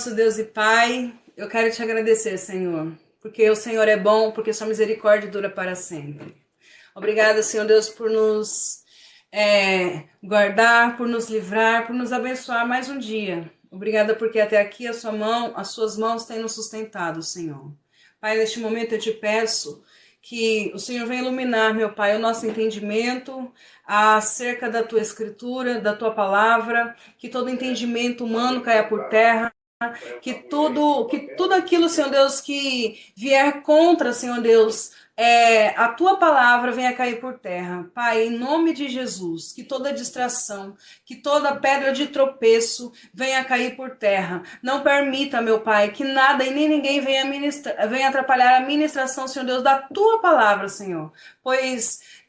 nosso Deus e Pai, eu quero te agradecer, Senhor, porque o Senhor é bom, porque sua misericórdia dura para sempre. Obrigada, Senhor Deus, por nos guardar, por nos livrar, por nos abençoar mais um dia. Obrigada porque até aqui as suas mãos têm nos sustentado, Senhor. Pai, neste momento eu te peço que o Senhor venha iluminar, meu Pai, o nosso entendimento acerca da tua escritura, da tua palavra, que todo entendimento humano caia por terra, que tudo aquilo, Senhor Deus, que vier contra, Senhor Deus, a tua palavra venha cair por terra. Pai, em nome de Jesus, que toda distração, que toda pedra de tropeço venha cair por terra. Não permita, meu Pai, que nada e nem ninguém venha atrapalhar a ministração, Senhor Deus, da tua palavra, Senhor. Pois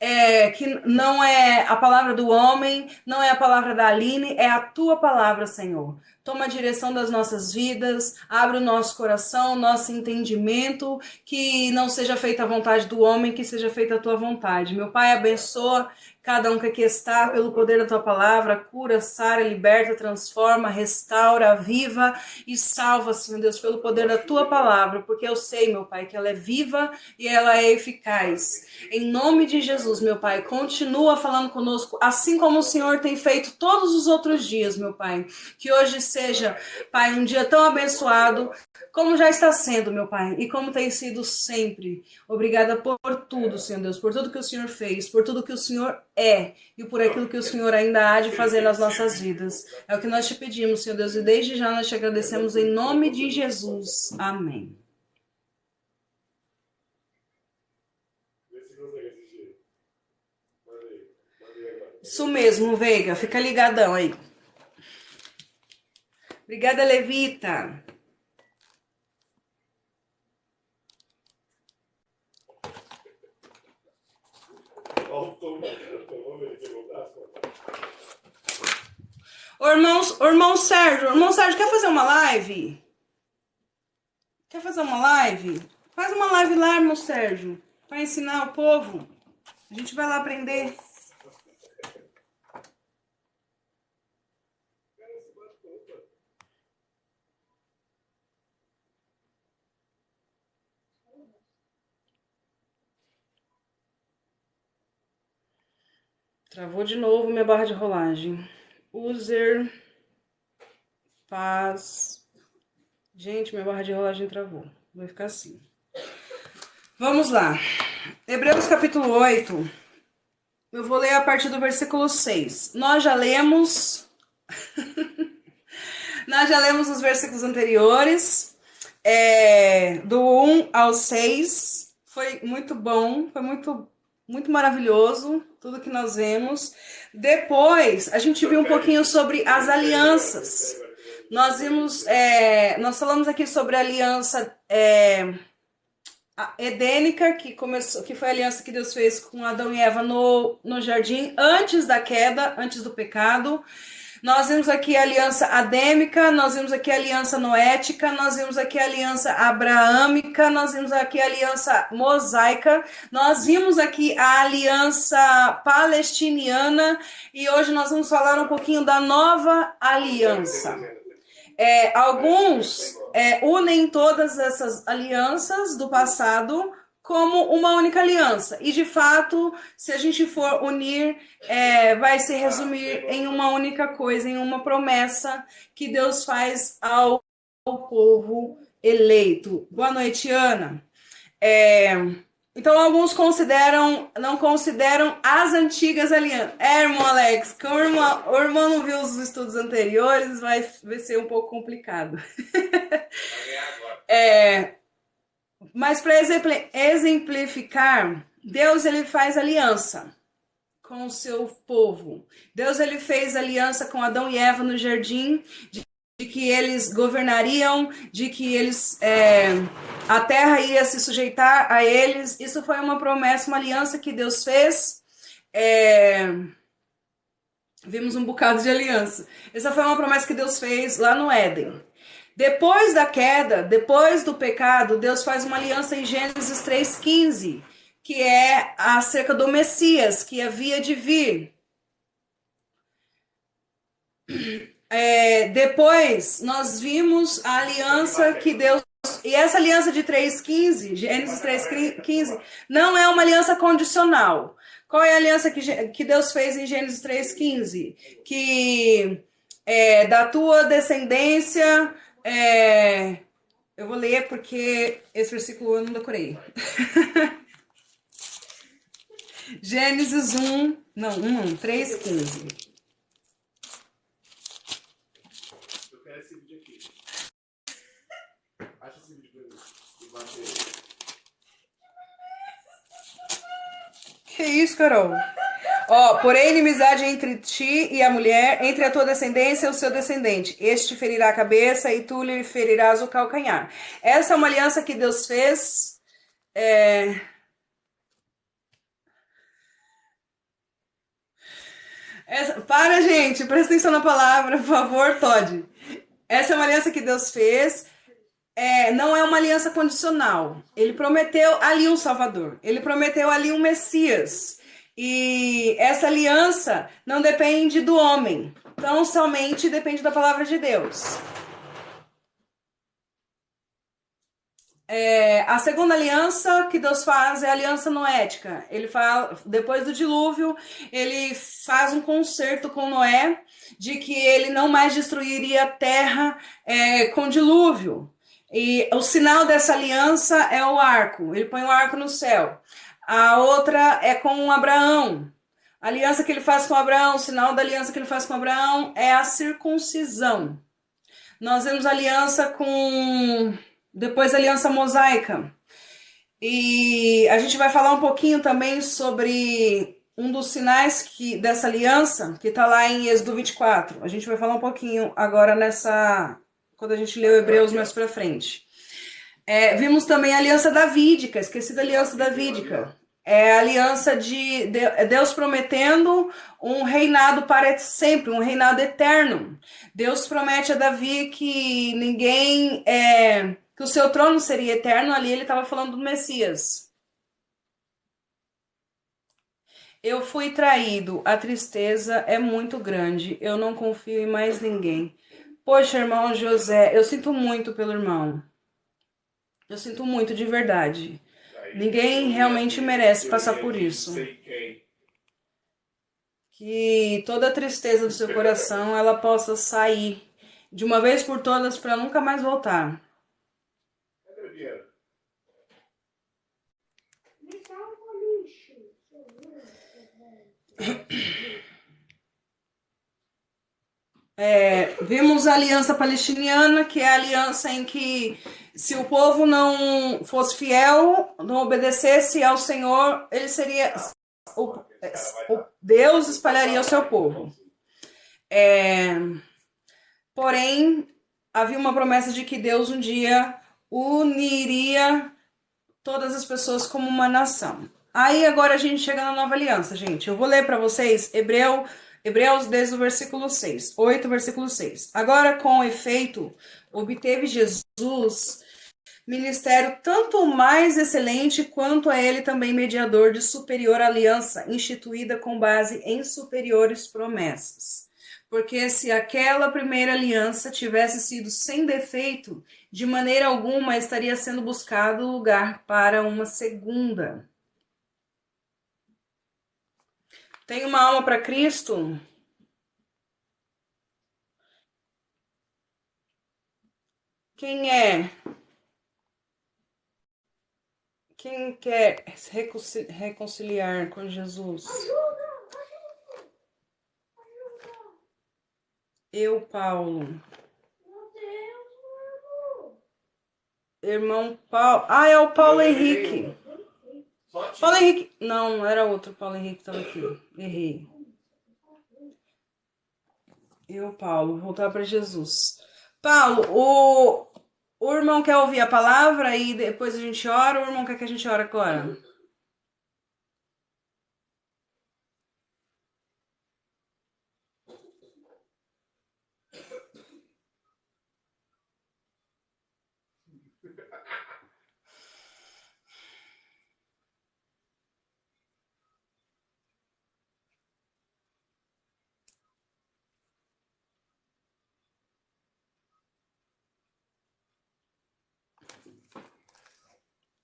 que não é a palavra do homem, não é a palavra da Aline, é a tua palavra, Senhor. Toma a direção das nossas vidas, abre o nosso coração, nosso entendimento, que não seja feita a vontade do homem, que seja feita a tua vontade. Meu Pai, abençoa cada um que aqui está, pelo poder da tua palavra, cura, sara, liberta, transforma, restaura, aviva e salva, Senhor Deus, pelo poder da tua palavra, porque eu sei, meu Pai, que ela é viva e ela é eficaz. Em nome de Jesus, meu Pai, continua falando conosco, assim como o Senhor tem feito todos os outros dias, meu Pai. Que hoje seja, Pai, um dia tão abençoado, como já está sendo, meu Pai, e como tem sido sempre. Obrigada por tudo, Senhor Deus, por tudo que o Senhor fez, por tudo que o Senhor é e por aquilo que o Senhor ainda há de fazer nas nossas vidas. É o que nós te pedimos, Senhor Deus, e desde já nós te agradecemos em nome de Jesus. Amém. Isso mesmo, Veiga, fica ligadão aí. Obrigada, Levita. Ô, irmão Sérgio, quer fazer uma live? Quer fazer uma live? Faz uma live lá, irmão Sérgio, para ensinar o povo. A gente vai lá aprender. Travou de novo minha barra de rolagem. User, paz. Gente, minha barra de rolagem travou. Vai ficar assim. Vamos lá. Hebreus capítulo 8. Eu vou ler a partir do versículo 6. Nós já lemos os versículos anteriores, do 1 ao 6. Foi muito bom, foi muito maravilhoso tudo que nós vemos. Depois, a gente viu um pouquinho sobre as alianças. Nós falamos aqui sobre a aliança edênica, que foi a aliança que Deus fez com Adão e Eva no jardim, antes da queda, antes do pecado. Nós vimos aqui a aliança adêmica, nós vimos aqui a aliança noética, nós vimos aqui a aliança abraâmica, nós vimos aqui a aliança mosaica, nós vimos aqui a aliança palestiniana e hoje nós vamos falar um pouquinho da nova aliança. Alguns unem todas essas alianças do passado como uma única aliança. E, de fato, se a gente for unir, vai se resumir em uma única coisa, em uma promessa que Deus faz ao povo eleito. Boa noite, Ana. Então, alguns não consideram as antigas alianças. Irmão Alex, como o irmão não viu os estudos anteriores, vai ser um pouco complicado. Mas para exemplificar, Deus ele faz aliança com o seu povo. Deus ele fez aliança com Adão e Eva no jardim, de que eles governariam, de que a terra ia se sujeitar a eles. Isso foi uma promessa, uma aliança que Deus fez. Vimos um bocado de aliança. Essa foi uma promessa que Deus fez lá no Éden. Depois da queda, depois do pecado, Deus faz uma aliança em Gênesis 3,15, que é acerca do Messias, que havia de vir. Depois nós vimos a aliança que Deus. E essa aliança de 3:15, Gênesis 3:15, não é uma aliança condicional. Qual é a aliança que Deus fez em Gênesis 3:15? Que da tua descendência. Eu vou ler porque esse versículo eu não decorei. Gênesis 1, não, 1, 3:15. Eu quero esse vídeo aqui. Acha esse vídeo pra mim. Que isso, Carol? Ó, porém, inimizade entre ti e a mulher, entre a tua descendência e o seu descendente. Este te ferirá a cabeça e tu lhe ferirás o calcanhar. Essa é uma aliança que Deus fez. Para, gente, presta atenção na palavra, por favor, Todd. Essa é uma aliança que Deus fez. Não é uma aliança condicional. Ele prometeu ali um Salvador. Ele prometeu ali um Messias. E essa aliança não depende do homem. Então, somente depende da palavra de Deus. A segunda aliança que Deus faz é a aliança noética. Ele fala, depois do dilúvio, ele faz um concerto com Noé de que ele não mais destruiria a terra com dilúvio. E o sinal dessa aliança é o arco. Ele põe o arco no céu. A outra é com Abraão. A aliança que ele faz com Abraão, o sinal da aliança que ele faz com Abraão é a circuncisão. Nós vemos aliança com. Depois a aliança mosaica. E a gente vai falar um pouquinho também sobre um dos sinais dessa aliança, que está lá em Êxodo 24. A gente vai falar um pouquinho agora quando a gente lê o Hebreus mais pra frente. Vimos também a aliança davídica, esqueci da aliança davídica. É a aliança de Deus prometendo um reinado para sempre, um reinado eterno. Deus promete a Davi que que o seu trono seria eterno. Ali ele estava falando do Messias. Eu fui traído, a tristeza é muito grande, eu não confio em mais ninguém. Poxa, irmão José, eu sinto muito pelo irmão. Eu sinto muito de verdade. Ninguém realmente merece passar por isso. Que toda a tristeza do seu coração ela possa sair de uma vez por todas para nunca mais voltar. Vimos a aliança palestiniana, que é a aliança em que se o povo não fosse fiel, não obedecesse ao Senhor, ele seria o Deus espalharia o seu povo. Porém, havia uma promessa de que Deus um dia uniria todas as pessoas como uma nação. Aí agora a gente chega na nova aliança, gente. Eu vou ler para vocês Hebreus desde o versículo 6, 8, versículo 6. Agora, com efeito, obteve Jesus ministério tanto mais excelente quanto a ele também mediador de superior aliança, instituída com base em superiores promessas. Porque se aquela primeira aliança tivesse sido sem defeito, de maneira alguma estaria sendo buscado lugar para uma segunda. Tem uma alma para Cristo? Quem é? Quem quer reconciliar com Jesus? Eu, Paulo. Irmão Paulo. Ah, é o Paulo Henrique. Paulo Henrique. Não, era outro Paulo Henrique que estava aqui. Errei. Eu, Paulo. Voltar para Jesus. Paulo, o irmão quer ouvir a palavra e depois a gente ora. O irmão quer que a gente ore agora?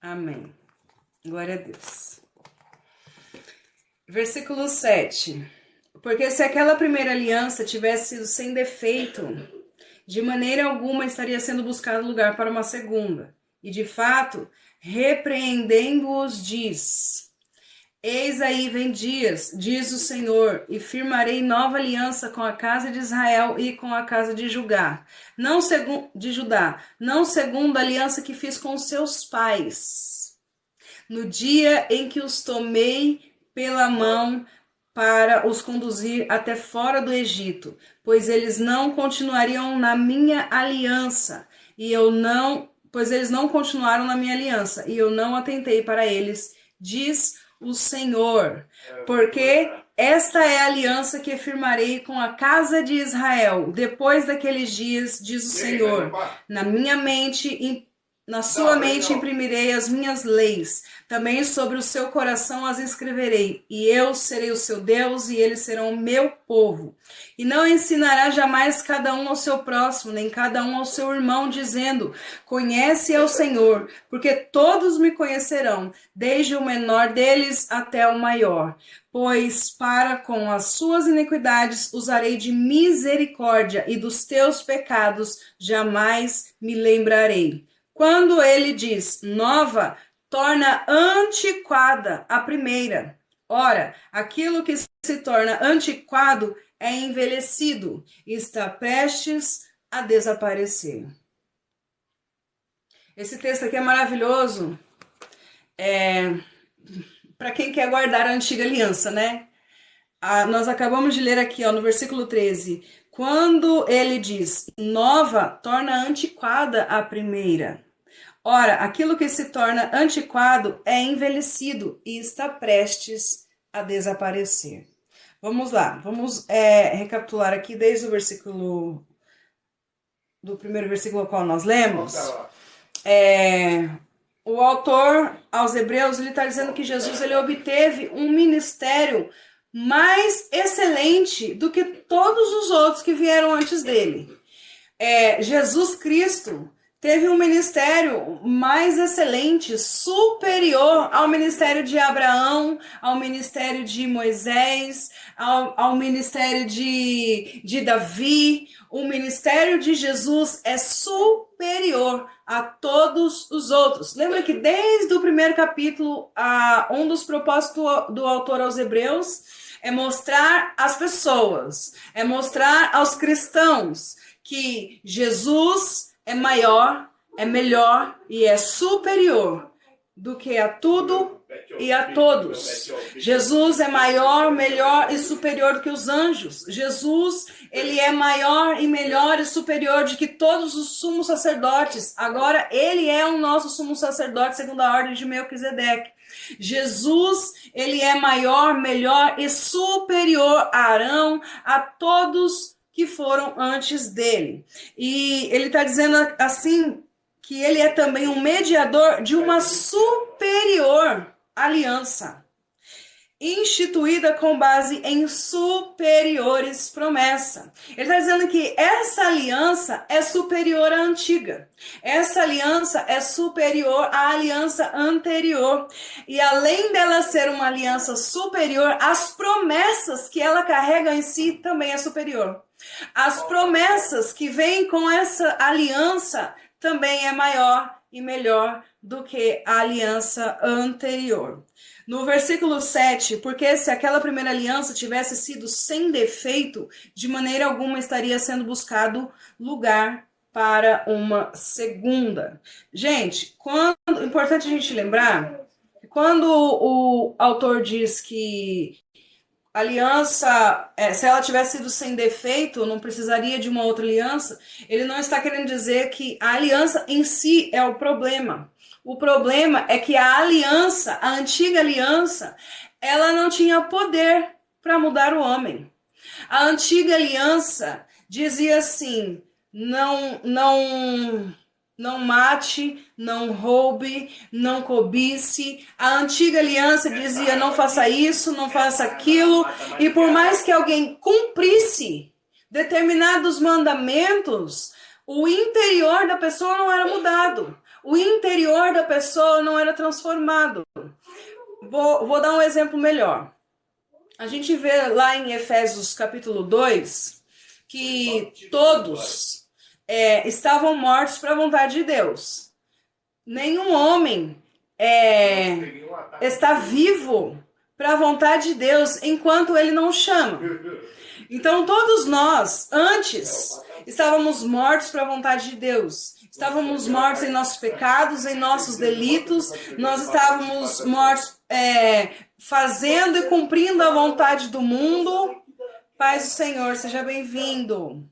Amém. Glória a Deus. Versículo 7. Porque se aquela primeira aliança tivesse sido sem defeito, de maneira alguma estaria sendo buscado lugar para uma segunda. E de fato, repreendendo-os, diz: Eis aí vem dias, diz o Senhor, e firmarei nova aliança com a casa de Israel e com a casa de Judá, não segundo a aliança que fiz com seus pais, no dia em que os tomei pela mão para os conduzir até fora do Egito, pois eles não continuariam na minha aliança, pois eles não continuaram na minha aliança, e eu não atentei para eles, diz o Senhor, porque esta é a aliança que firmarei com a casa de Israel, depois daqueles dias, diz o Senhor, na sua mente imprimirei as minhas leis, também sobre o seu coração as escreverei, e eu serei o seu Deus, e eles serão o meu povo. E não ensinará jamais cada um ao seu próximo, nem cada um ao seu irmão, dizendo: Conhece ao Senhor, porque todos me conhecerão, desde o menor deles até o maior. Pois para com as suas iniquidades usarei de misericórdia, e dos teus pecados jamais me lembrarei. Quando ele diz nova, torna antiquada a primeira. Ora, aquilo que se torna antiquado é envelhecido e está prestes a desaparecer. Esse texto aqui é maravilhoso para quem quer guardar a antiga aliança, né? Nós acabamos de ler aqui, no versículo 13. Quando ele diz nova, torna antiquada a primeira. Ora, aquilo que se torna antiquado é envelhecido e está prestes a desaparecer. Vamos lá, vamos recapitular aqui desde o versículo, do primeiro versículo ao qual nós lemos. O autor aos Hebreus, ele está dizendo que Jesus ele obteve um ministério mais excelente do que todos os outros que vieram antes dele. Jesus Cristo teve um ministério mais excelente, superior ao ministério de Abraão, ao ministério de Moisés, ao ministério de Davi. O ministério de Jesus é superior a todos os outros. Lembra que desde o primeiro capítulo, um dos propósitos do autor aos Hebreus é mostrar às pessoas, é mostrar aos cristãos que Jesus é maior, é melhor e é superior do que a tudo e a todos. Jesus é maior, melhor e superior do que os anjos. Jesus, ele é maior e melhor e superior do que todos os sumos sacerdotes. Agora, ele é o nosso sumo sacerdote segundo a ordem de Melquisedeque. Jesus, ele é maior, melhor e superior a Arão, a todos que foram antes dele. E ele está dizendo assim que ele é também um mediador de uma superior aliança, instituída com base em superiores promessas. Ele está dizendo que essa aliança é superior à antiga. Essa aliança é superior à aliança anterior. E além dela ser uma aliança superior, as promessas que ela carrega em si também é superior. As promessas que vêm com essa aliança também é maior e melhor do que a aliança anterior. No versículo 7, porque se aquela primeira aliança tivesse sido sem defeito, de maneira alguma estaria sendo buscado lugar para uma segunda. Gente, importante a gente lembrar que quando o autor diz que a aliança, se ela tivesse sido sem defeito, não precisaria de uma outra aliança, ele não está querendo dizer que a aliança em si é o problema. O problema é que a aliança, a antiga aliança, ela não tinha poder para mudar o homem. A antiga aliança dizia assim: não mate, não roube, não cobice. A antiga aliança dizia: não faça isso, não faça aquilo. E por mais que alguém cumprisse determinados mandamentos, o interior da pessoa não era mudado. o interior da pessoa não era transformado. Vou dar um exemplo melhor. A gente vê lá em Efésios capítulo 2 que todos estavam mortos para a vontade de Deus. Nenhum homem está vivo para a vontade de Deus enquanto ele não chama. Então todos nós, antes, estávamos mortos para a vontade de Deus. Estávamos mortos em nossos pecados, em nossos delitos. Nós estávamos mortos fazendo e cumprindo a vontade do mundo. Paz do Senhor, seja bem-vindo.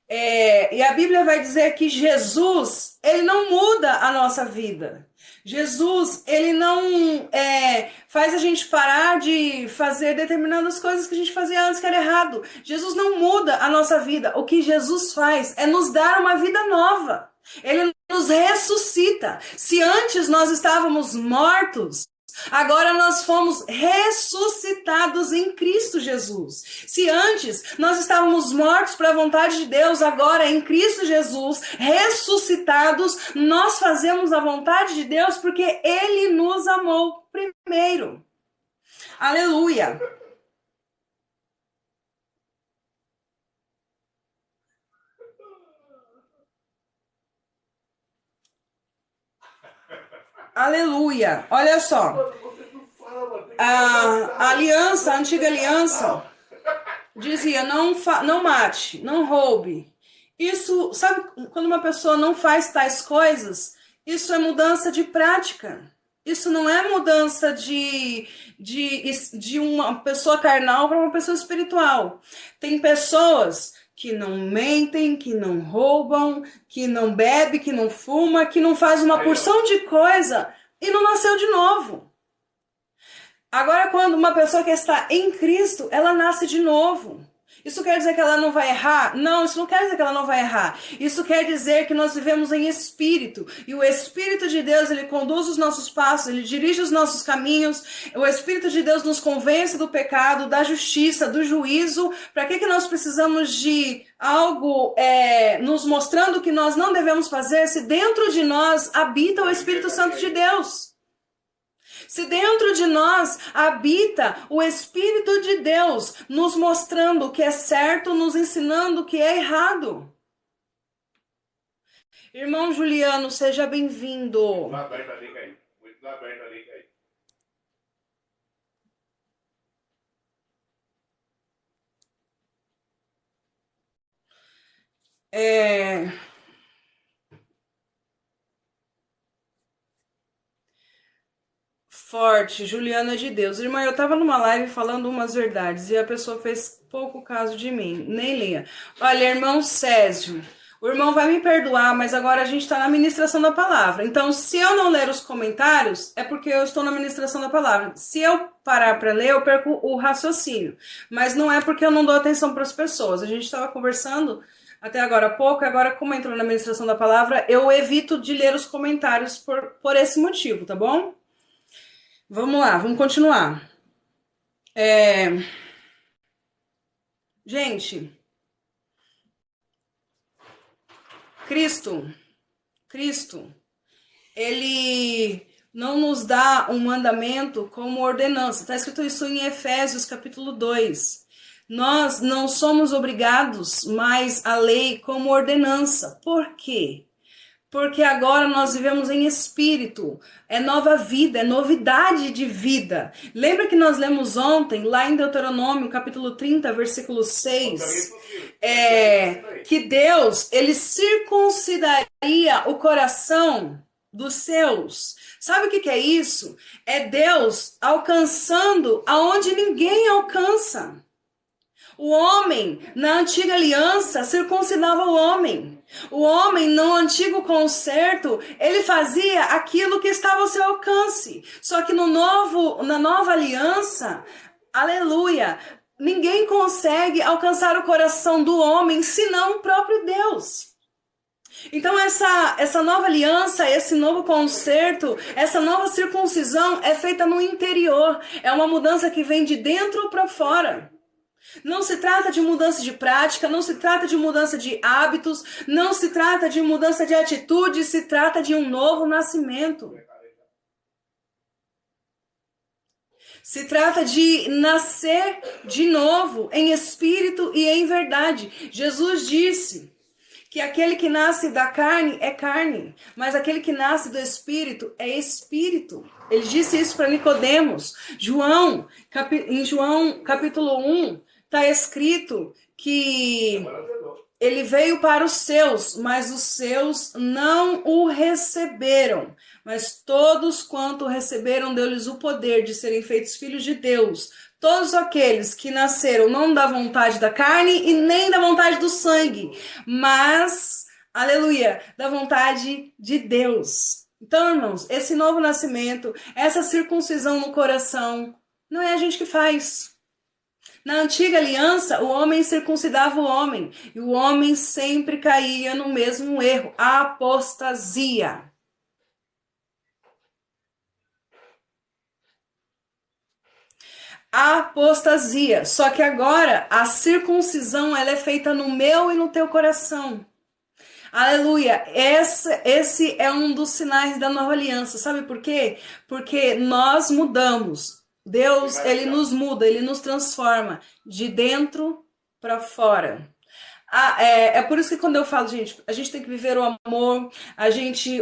E a Bíblia vai dizer que Jesus, ele não muda a nossa vida. Jesus, ele não faz a gente parar de fazer determinadas coisas que a gente fazia antes que era errado. Jesus não muda a nossa vida. O que Jesus faz é nos dar uma vida nova. Ele nos ressuscita. Se antes nós estávamos mortos, agora nós fomos ressuscitados em Cristo Jesus. Se antes nós estávamos mortos para a vontade de Deus, agora em Cristo Jesus, ressuscitados, nós fazemos a vontade de Deus porque Ele nos amou primeiro. Aleluia! Aleluia! Olha só. A aliança, a antiga aliança, dizia não mate, não roube. Isso, sabe, quando uma pessoa não faz tais coisas, isso é mudança de prática. Isso não é mudança de uma pessoa carnal para uma pessoa espiritual. Tem pessoas que não mentem, que não roubam, que não bebe, que não fuma, que não faz uma porção de coisa e não nasceu de novo. Agora, quando uma pessoa que está em Cristo, ela nasce de novo. Isso quer dizer que ela não vai errar? Não, isso não quer dizer que ela não vai errar. Isso quer dizer que nós vivemos em espírito. E o Espírito de Deus, ele conduz os nossos passos, ele dirige os nossos caminhos. O Espírito de Deus nos convence do pecado, da justiça, do juízo. Para que nós precisamos de algo nos mostrando que nós não devemos fazer se dentro de nós habita o Espírito Santo de Deus? Se dentro de nós habita o Espírito de Deus, nos mostrando o que é certo, nos ensinando o que é errado. Irmão Juliano, seja bem-vindo. Muito aberto ali, Caí. Muito aberto ali, Caí. Forte, Juliana de Deus. Irmã, eu tava numa live falando umas verdades e a pessoa fez pouco caso de mim, nem lia. Olha, irmão Césio, o irmão vai me perdoar, mas agora a gente está na ministração da palavra. Então, se eu não ler os comentários, é porque eu estou na ministração da palavra. Se eu parar para ler, eu perco o raciocínio. Mas não é porque eu não dou atenção para as pessoas. A gente estava conversando até agora há pouco, agora como entrou na ministração da palavra, eu evito de ler os comentários por esse motivo, tá bom? Vamos lá, vamos continuar. Gente, Cristo, ele não nos dá um mandamento como ordenança. Está escrito isso em Efésios capítulo 2. Nós não somos obrigados mais à lei como ordenança. Por quê? Porque agora nós vivemos em espírito, é nova vida, é novidade de vida. Lembra que nós lemos ontem, lá em Deuteronômio, capítulo 30, versículo 6, que Deus, ele circuncidaria o coração dos seus. Sabe o que é isso? É Deus alcançando aonde ninguém alcança. O homem, na antiga aliança, circuncidava o homem. O homem, no antigo concerto, ele fazia aquilo que estava ao seu alcance. Só que na nova aliança, aleluia, ninguém consegue alcançar o coração do homem, senão o próprio Deus. Então essa nova aliança, esse novo concerto, essa nova circuncisão é feita no interior. É uma mudança que vem de dentro para fora. Não se trata de mudança de prática, não se trata de mudança de hábitos, não se trata de mudança de atitude, se trata de um novo nascimento. Se trata de nascer de novo em espírito e em verdade. Jesus disse que aquele que nasce da carne é carne, mas aquele que nasce do espírito é espírito. Ele disse isso para Nicodemos. Em João capítulo 1, está escrito que ele veio para os seus, mas os seus não o receberam. Mas todos quanto receberam, deu-lhes o poder de serem feitos filhos de Deus. Todos aqueles que nasceram não da vontade da carne e nem da vontade do sangue, mas, aleluia, da vontade de Deus. Então, irmãos, esse novo nascimento, essa circuncisão no coração, não é a gente que faz. Na antiga aliança, o homem circuncidava o homem, e o homem sempre caía no mesmo erro, a apostasia. A apostasia. Só que agora a circuncisão ela é feita no meu e no teu coração. Aleluia! Esse é um dos sinais da nova aliança. Sabe por quê? Porque nós mudamos. Deus, ele nos muda, ele nos transforma de dentro para fora. É por isso que quando eu falo, gente, a gente tem que viver o amor,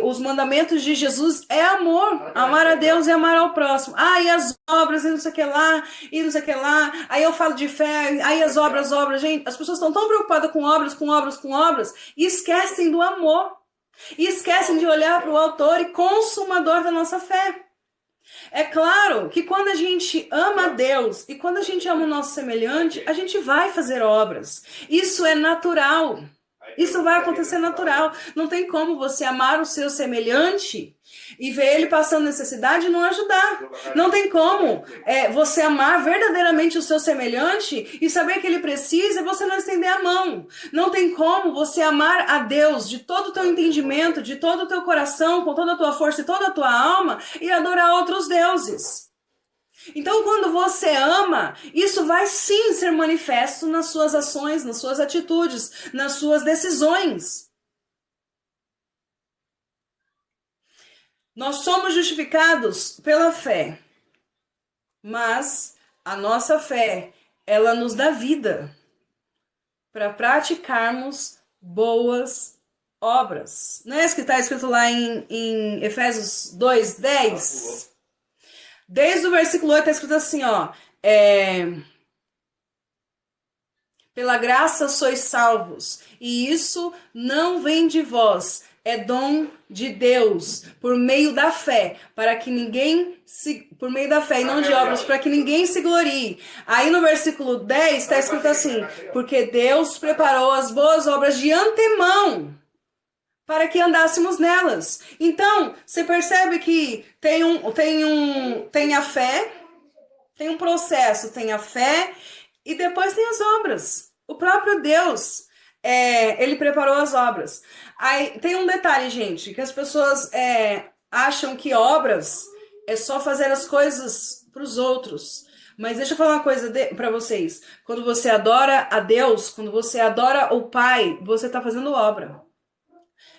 os mandamentos de Jesus é amor, amar a Deus e amar ao próximo. E as obras, e não sei o que lá, e não sei o que lá. Aí eu falo de fé, aí as obras, gente, as pessoas estão tão preocupadas com obras, e esquecem do amor. E esquecem de olhar para o autor e consumador da nossa fé. É claro que quando a gente ama a Deus e quando a gente ama o nosso semelhante, a gente vai fazer obras. Isso é natural. Isso vai acontecer natural. Não tem como você amar o seu semelhante e ver ele passando necessidade e não ajudar. Não tem como você amar verdadeiramente o seu semelhante e saber que ele precisa e você não estender a mão. Não tem como você amar a Deus de todo o teu entendimento, de todo o teu coração, com toda a tua força e toda a tua alma e adorar outros deuses. Então, quando você ama, isso vai sim ser manifesto nas suas ações, nas suas atitudes, nas suas decisões. Nós somos justificados pela fé, mas a nossa fé, ela nos dá vida para praticarmos boas obras. Não é isso que está escrito lá em Efésios 2:10? Desde o versículo 8 está escrito assim, ó. Pela graça sois salvos, e isso não vem de vós, é dom de Deus, por meio da fé, por meio da fé e não de obras, para que ninguém se glorie. Aí no versículo 10 está escrito assim, porque Deus preparou as boas obras de antemão, para que andássemos nelas. Então, você percebe que tem a fé, tem um processo, tem a fé e depois tem as obras. O próprio Deus, ele preparou as obras. Aí tem um detalhe, gente, que as pessoas acham que obras é só fazer as coisas para os outros. Mas deixa eu falar uma coisa para vocês. Quando você adora a Deus, quando você adora o Pai, você está fazendo obra.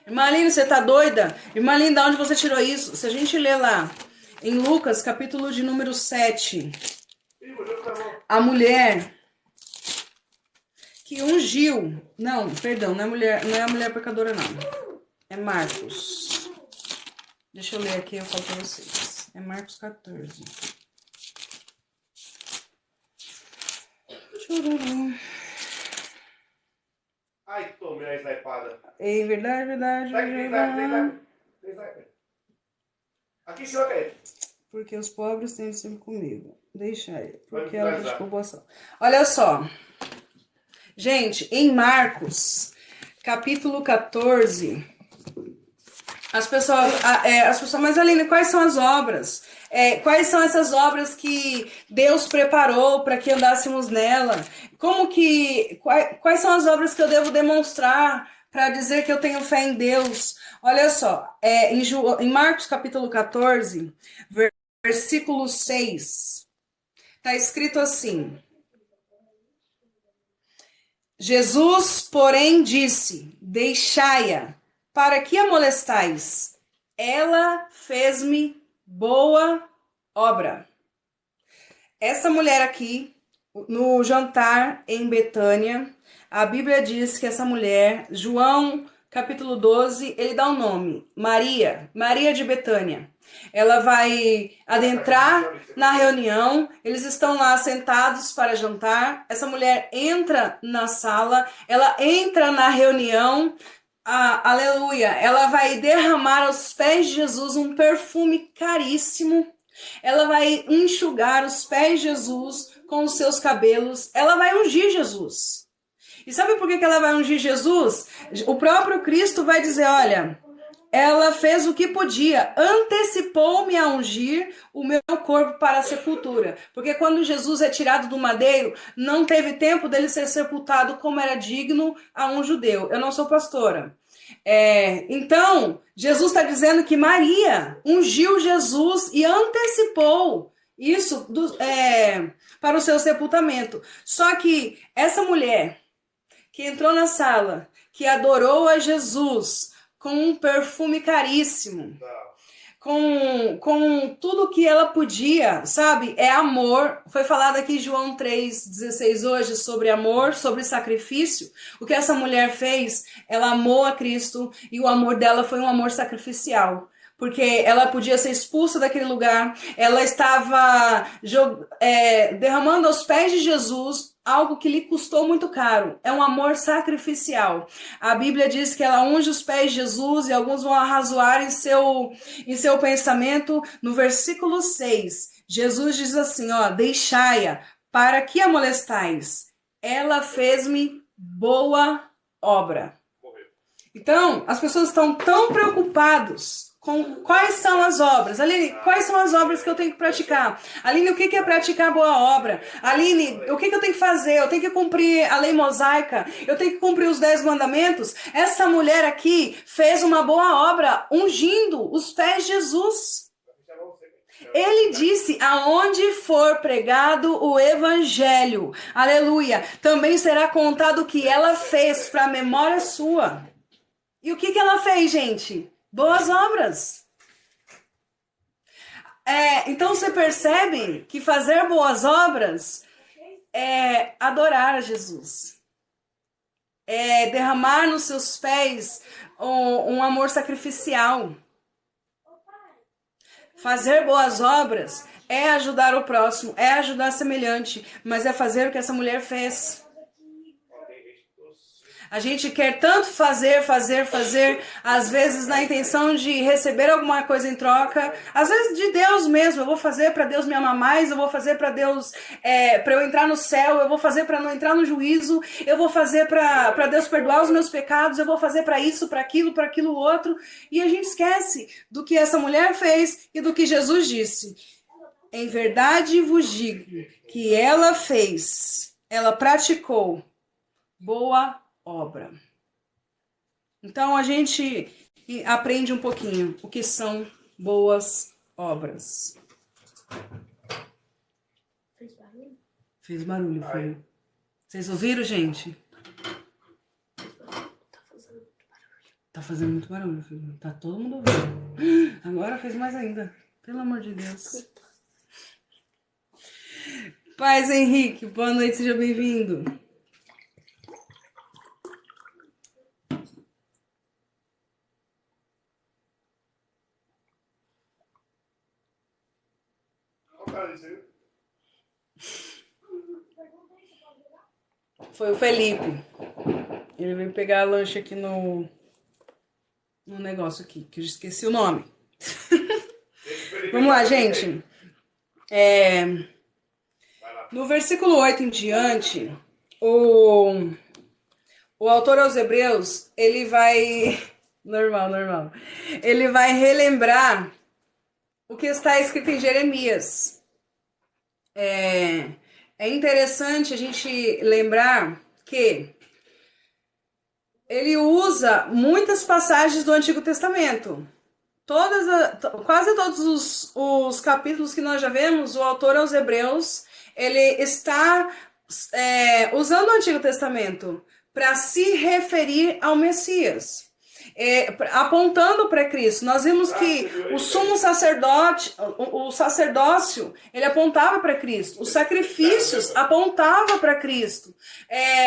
Irmã Aline, você tá doida? Irmã Aline, de onde você tirou isso? Se a gente ler lá em Lucas, capítulo de número 7, a mulher que ungiu... Não, perdão, não é a mulher pecadora, não. É Marcos. Deixa eu ler aqui, eu falo pra vocês. É Marcos 14. Chururu. Ai, tomei a esnaipada. É verdade. Aqui, senhor, aí. Porque os pobres têm sempre comigo. Deixa aí. Porque ela praticou boa ação. Olha só. Gente, em Marcos, capítulo 14, as pessoas, mas Aline, quais são as obras? Quais são essas obras que Deus preparou para que andássemos nela? Quais são as obras que eu devo demonstrar para dizer que eu tenho fé em Deus? Olha só, em Marcos capítulo 14, versículo 6, está escrito assim: Jesus, porém, disse: deixai-a, para que a molestais? Ela fez-me boa obra. Essa mulher aqui, no jantar em Betânia, a Bíblia diz que essa mulher, João capítulo 12, ele dá um nome, Maria, Maria de Betânia. Ela vai adentrar na reunião, eles estão lá sentados para jantar. Essa mulher entra na sala, ela entra na reunião, aleluia, ela vai derramar aos pés de Jesus um perfume caríssimo. Ela vai enxugar os pés de Jesus com os seus cabelos. Ela vai ungir Jesus. E sabe por que ela vai ungir Jesus? O próprio Cristo vai dizer, olha, ela fez o que podia, antecipou-me a ungir o meu corpo para a sepultura. Porque quando Jesus é tirado do madeiro, não teve tempo dele ser sepultado como era digno a um judeu. Eu não sou pastora. Então, Jesus está dizendo que Maria ungiu Jesus e antecipou isso para o seu sepultamento. Só que essa mulher que entrou na sala, que adorou a Jesus com um perfume caríssimo, com tudo que ela podia, sabe? É amor. Foi falado aqui em João 3,16 hoje sobre amor, sobre sacrifício. O que essa mulher fez, ela amou a Cristo e o amor dela foi um amor sacrificial. Porque ela podia ser expulsa daquele lugar, ela estava derramando aos pés de Jesus algo que lhe custou muito caro. É um amor sacrificial. A Bíblia diz que ela unge os pés de Jesus e alguns vão arrazoar em seu pensamento. No versículo 6, Jesus diz assim, ó, deixai-a, para que a molestais? Ela fez-me boa obra. Então, as pessoas estão tão preocupadas com quais são as obras. Aline, quais são as obras que eu tenho que praticar? Aline, o que é praticar boa obra? Aline, o que eu tenho que fazer? Eu tenho que cumprir a lei mosaica? Eu tenho que cumprir os 10 mandamentos? Essa mulher aqui fez uma boa obra ungindo os pés de Jesus. Ele disse, aonde for pregado o evangelho, aleluia, também será contado o que ela fez para a memória sua. E o que ela fez, gente? Boas obras. Então você percebe que fazer boas obras é adorar a Jesus. É derramar nos seus pés um amor sacrificial. Fazer boas obras é ajudar o próximo, é ajudar semelhante, mas é fazer o que essa mulher fez. A gente quer tanto fazer, às vezes na intenção de receber alguma coisa em troca, às vezes de Deus mesmo. Eu vou fazer para Deus me amar mais, eu vou fazer para Deus, para eu entrar no céu, eu vou fazer para não entrar no juízo, eu vou fazer para Deus perdoar os meus pecados, eu vou fazer para isso, para aquilo outro. E a gente esquece do que essa mulher fez e do que Jesus disse. Em verdade vos digo que ela fez, ela praticou boa obra. Então a gente aprende um pouquinho o que são boas obras. Fez barulho? Fez barulho, foi. Vocês ouviram, gente? Tá fazendo muito barulho, filho. Tá todo mundo ouvindo. Agora fez mais ainda. Pelo amor de Deus. Paz, Henrique. Boa noite, seja bem-vindo. Foi o Felipe. Ele veio pegar a lanche aqui no negócio aqui, que eu esqueci o nome. Vamos lá, gente. No versículo 8 em diante, o autor aos Hebreus, ele vai... Normal. Ele vai relembrar o que está escrito em Jeremias. É interessante a gente lembrar que ele usa muitas passagens do Antigo Testamento. Quase todos os capítulos que nós já vemos, o autor aos Hebreus, ele está usando o Antigo Testamento para se referir ao Messias. Apontando para Cristo. Nós vimos que o sumo sacerdote, o sacerdócio, ele apontava para Cristo. Os sacrifícios apontavam para Cristo.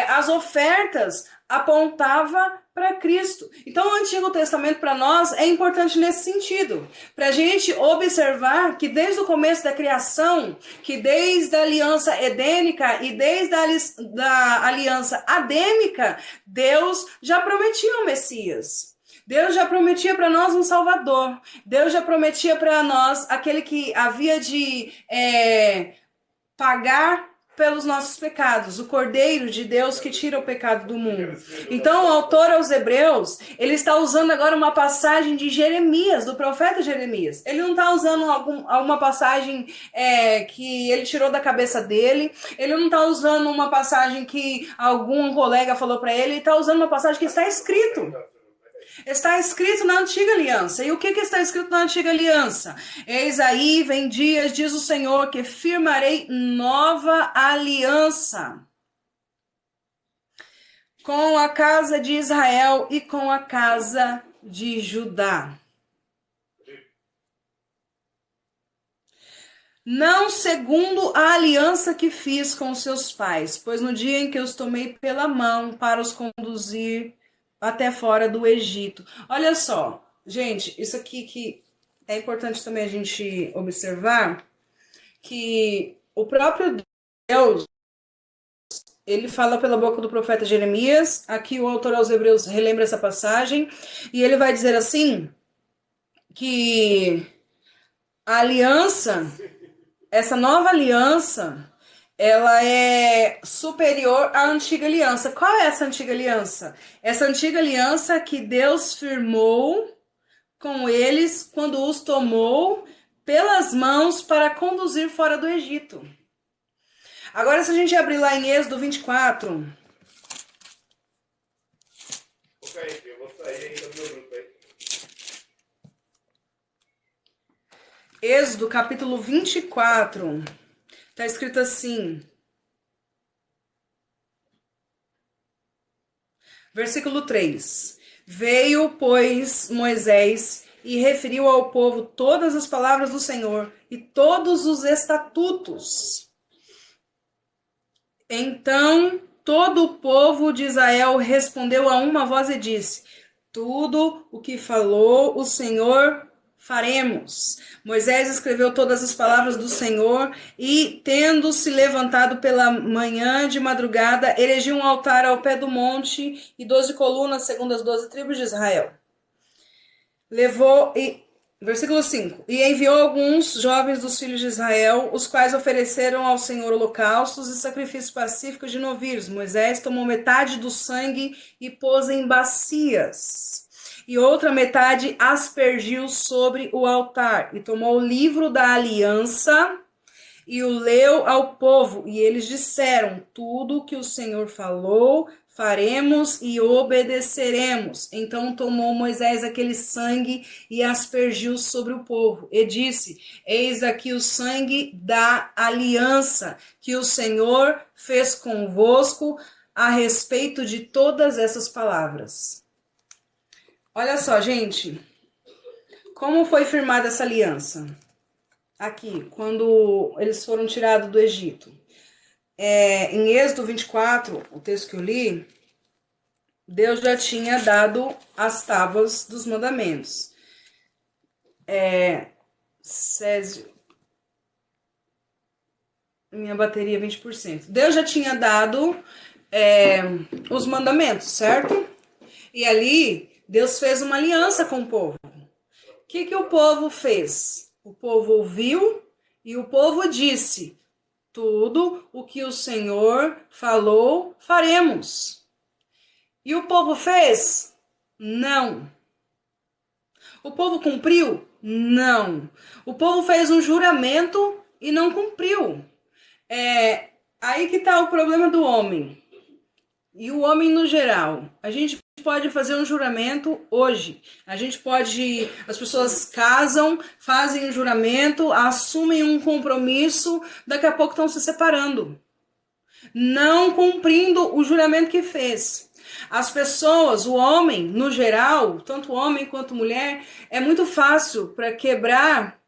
As ofertas apontavam para Cristo. Então, o Antigo Testamento para nós é importante nesse sentido, para a gente observar que desde o começo da criação, que desde a aliança edênica e desde a aliança adêmica, Deus já prometia o Messias. Deus já prometia para nós um Salvador. Deus já prometia para nós aquele que havia de pagar pelos nossos pecados, o Cordeiro de Deus que tira o pecado do mundo. Então, o autor aos Hebreus, ele está usando agora uma passagem de Jeremias, do profeta Jeremias. Ele não está usando alguma passagem que ele tirou da cabeça dele, ele não está usando uma passagem que algum colega falou para ele, ele está usando uma passagem que está escrito. Está escrito na antiga aliança. E o que está escrito na antiga aliança? Eis aí, vem dias, diz o Senhor, que firmarei nova aliança com a casa de Israel e com a casa de Judá. Não segundo a aliança que fiz com seus pais, pois no dia em que os tomei pela mão para os conduzir até fora do Egito. Olha só, gente, isso aqui que é importante também a gente observar, que o próprio Deus, ele fala pela boca do profeta Jeremias, aqui o autor aos Hebreus relembra essa passagem, e ele vai dizer assim, que a aliança, essa nova aliança, ela é superior à antiga aliança. Qual é essa antiga aliança? Essa antiga aliança que Deus firmou com eles quando os tomou pelas mãos para conduzir fora do Egito. Agora, se a gente abrir lá em Êxodo 24. Eu vou sair ainda do meu grupo aí. Êxodo capítulo 24. Está escrito assim, versículo 3. Veio, pois, Moisés e referiu ao povo todas as palavras do Senhor e todos os estatutos. Então, todo o povo de Israel respondeu a uma voz e disse, tudo o que falou o Senhor faremos. Moisés escreveu todas as palavras do Senhor e, tendo se levantado pela manhã de madrugada, erigiu um altar ao pé do monte e 12 colunas, segundo as 12 tribos de Israel. Versículo 5. E enviou alguns jovens dos filhos de Israel, os quais ofereceram ao Senhor holocaustos e sacrifícios pacíficos de novilhos. Moisés tomou metade do sangue e pôs em bacias. E outra metade aspergiu sobre o altar. E tomou o livro da aliança e o leu ao povo. E eles disseram, tudo o que o Senhor falou, faremos e obedeceremos. Então tomou Moisés aquele sangue e aspergiu sobre o povo. E disse, eis aqui o sangue da aliança que o Senhor fez convosco a respeito de todas essas palavras. Olha só, gente, como foi firmada essa aliança? Aqui, quando eles foram tirados do Egito. Em Êxodo 24, o texto que eu li, Deus já tinha dado as tábuas dos mandamentos. Césio, minha bateria 20%. Deus já tinha dado os mandamentos, certo? E ali, Deus fez uma aliança com o povo. O que o povo fez? O povo ouviu e o povo disse, tudo o que o Senhor falou, faremos. E o povo fez? Não. O povo cumpriu? Não. O povo fez um juramento e não cumpriu. Aí que está o problema do homem. E o homem no geral. A gente pode fazer um juramento hoje. As pessoas casam, fazem um juramento, assumem um compromisso, daqui a pouco estão se separando. não cumprindo o juramento que fez. As pessoas, o homem, no geral, tanto homem quanto mulher, é muito fácil para quebrar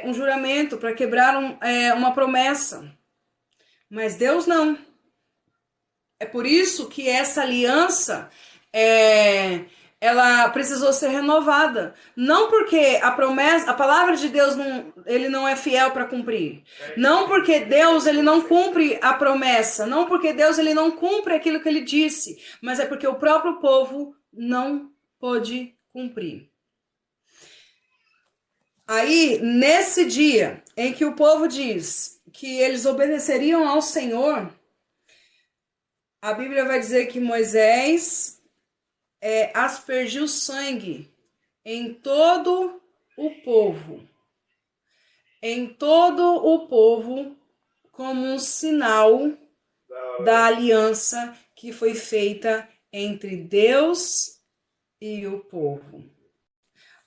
um juramento, para quebrar uma promessa. Mas Deus não. É por isso que essa aliança ela precisou ser renovada. Não porque a promessa, a palavra de Deus ele não é fiel para cumprir. Não porque Deus ele não cumpre a promessa. Não porque Deus ele não cumpre aquilo que ele disse. Mas é porque o próprio povo não pôde cumprir. Aí, nesse dia em que o povo diz que eles obedeceriam ao Senhor, a Bíblia vai dizer que Moisés aspergiu sangue em todo o povo. Em todo o povo, como um sinal da aliança que foi feita entre Deus e o povo.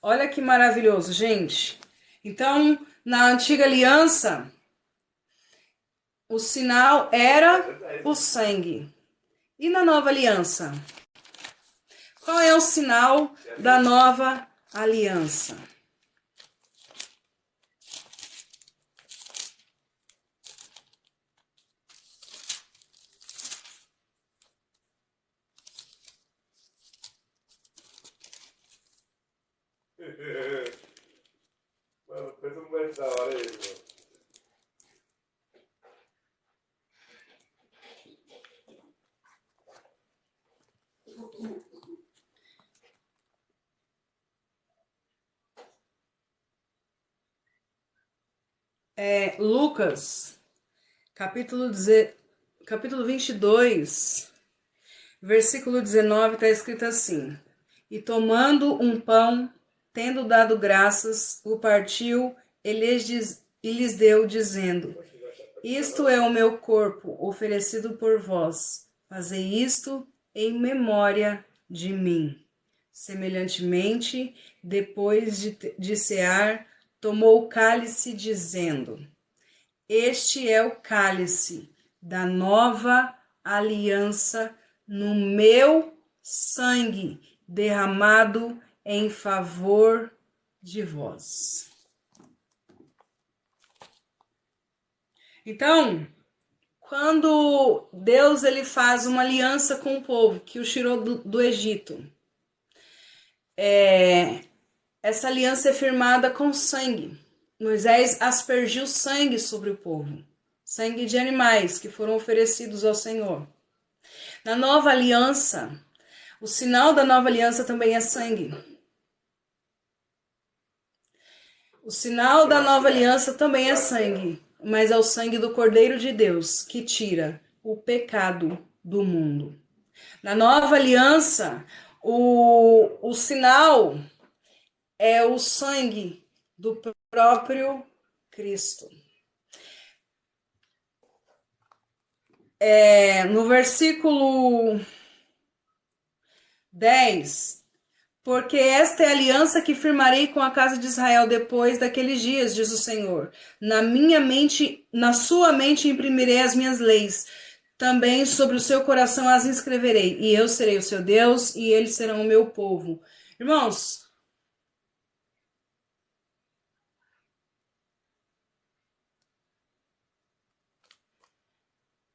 Olha que maravilhoso, gente. Então, na antiga aliança, o sinal era o sangue. E na nova aliança? Qual é o sinal da nova aliança? Mano, pensa um momento da hora aí, mano. Lucas, capítulo 22, versículo 19, está escrito assim: E tomando um pão, tendo dado graças, o partiu e lhes deu, dizendo: Isto é o meu corpo, oferecido por vós. Fazei isto em memória de mim. Semelhantemente, depois de cear, tomou o cálice, dizendo: Este é o cálice da nova aliança no meu sangue, derramado em favor de vós. Então, quando Deus ele faz uma aliança com o povo que o tirou do Egito, essa aliança é firmada com sangue. Moisés aspergiu sangue sobre o povo, sangue de animais que foram oferecidos ao Senhor. Na nova aliança, o sinal da nova aliança também é sangue. O sinal da nova aliança também é sangue, mas é o sangue do Cordeiro de Deus que tira o pecado do mundo. Na nova aliança, o sinal é o sangue do próprio Cristo. No versículo 10, porque esta é a aliança que firmarei com a casa de Israel depois daqueles dias, diz o Senhor. Na sua mente imprimirei as minhas leis, também sobre o seu coração as inscreverei, e eu serei o seu Deus, e eles serão o meu povo. Irmãos,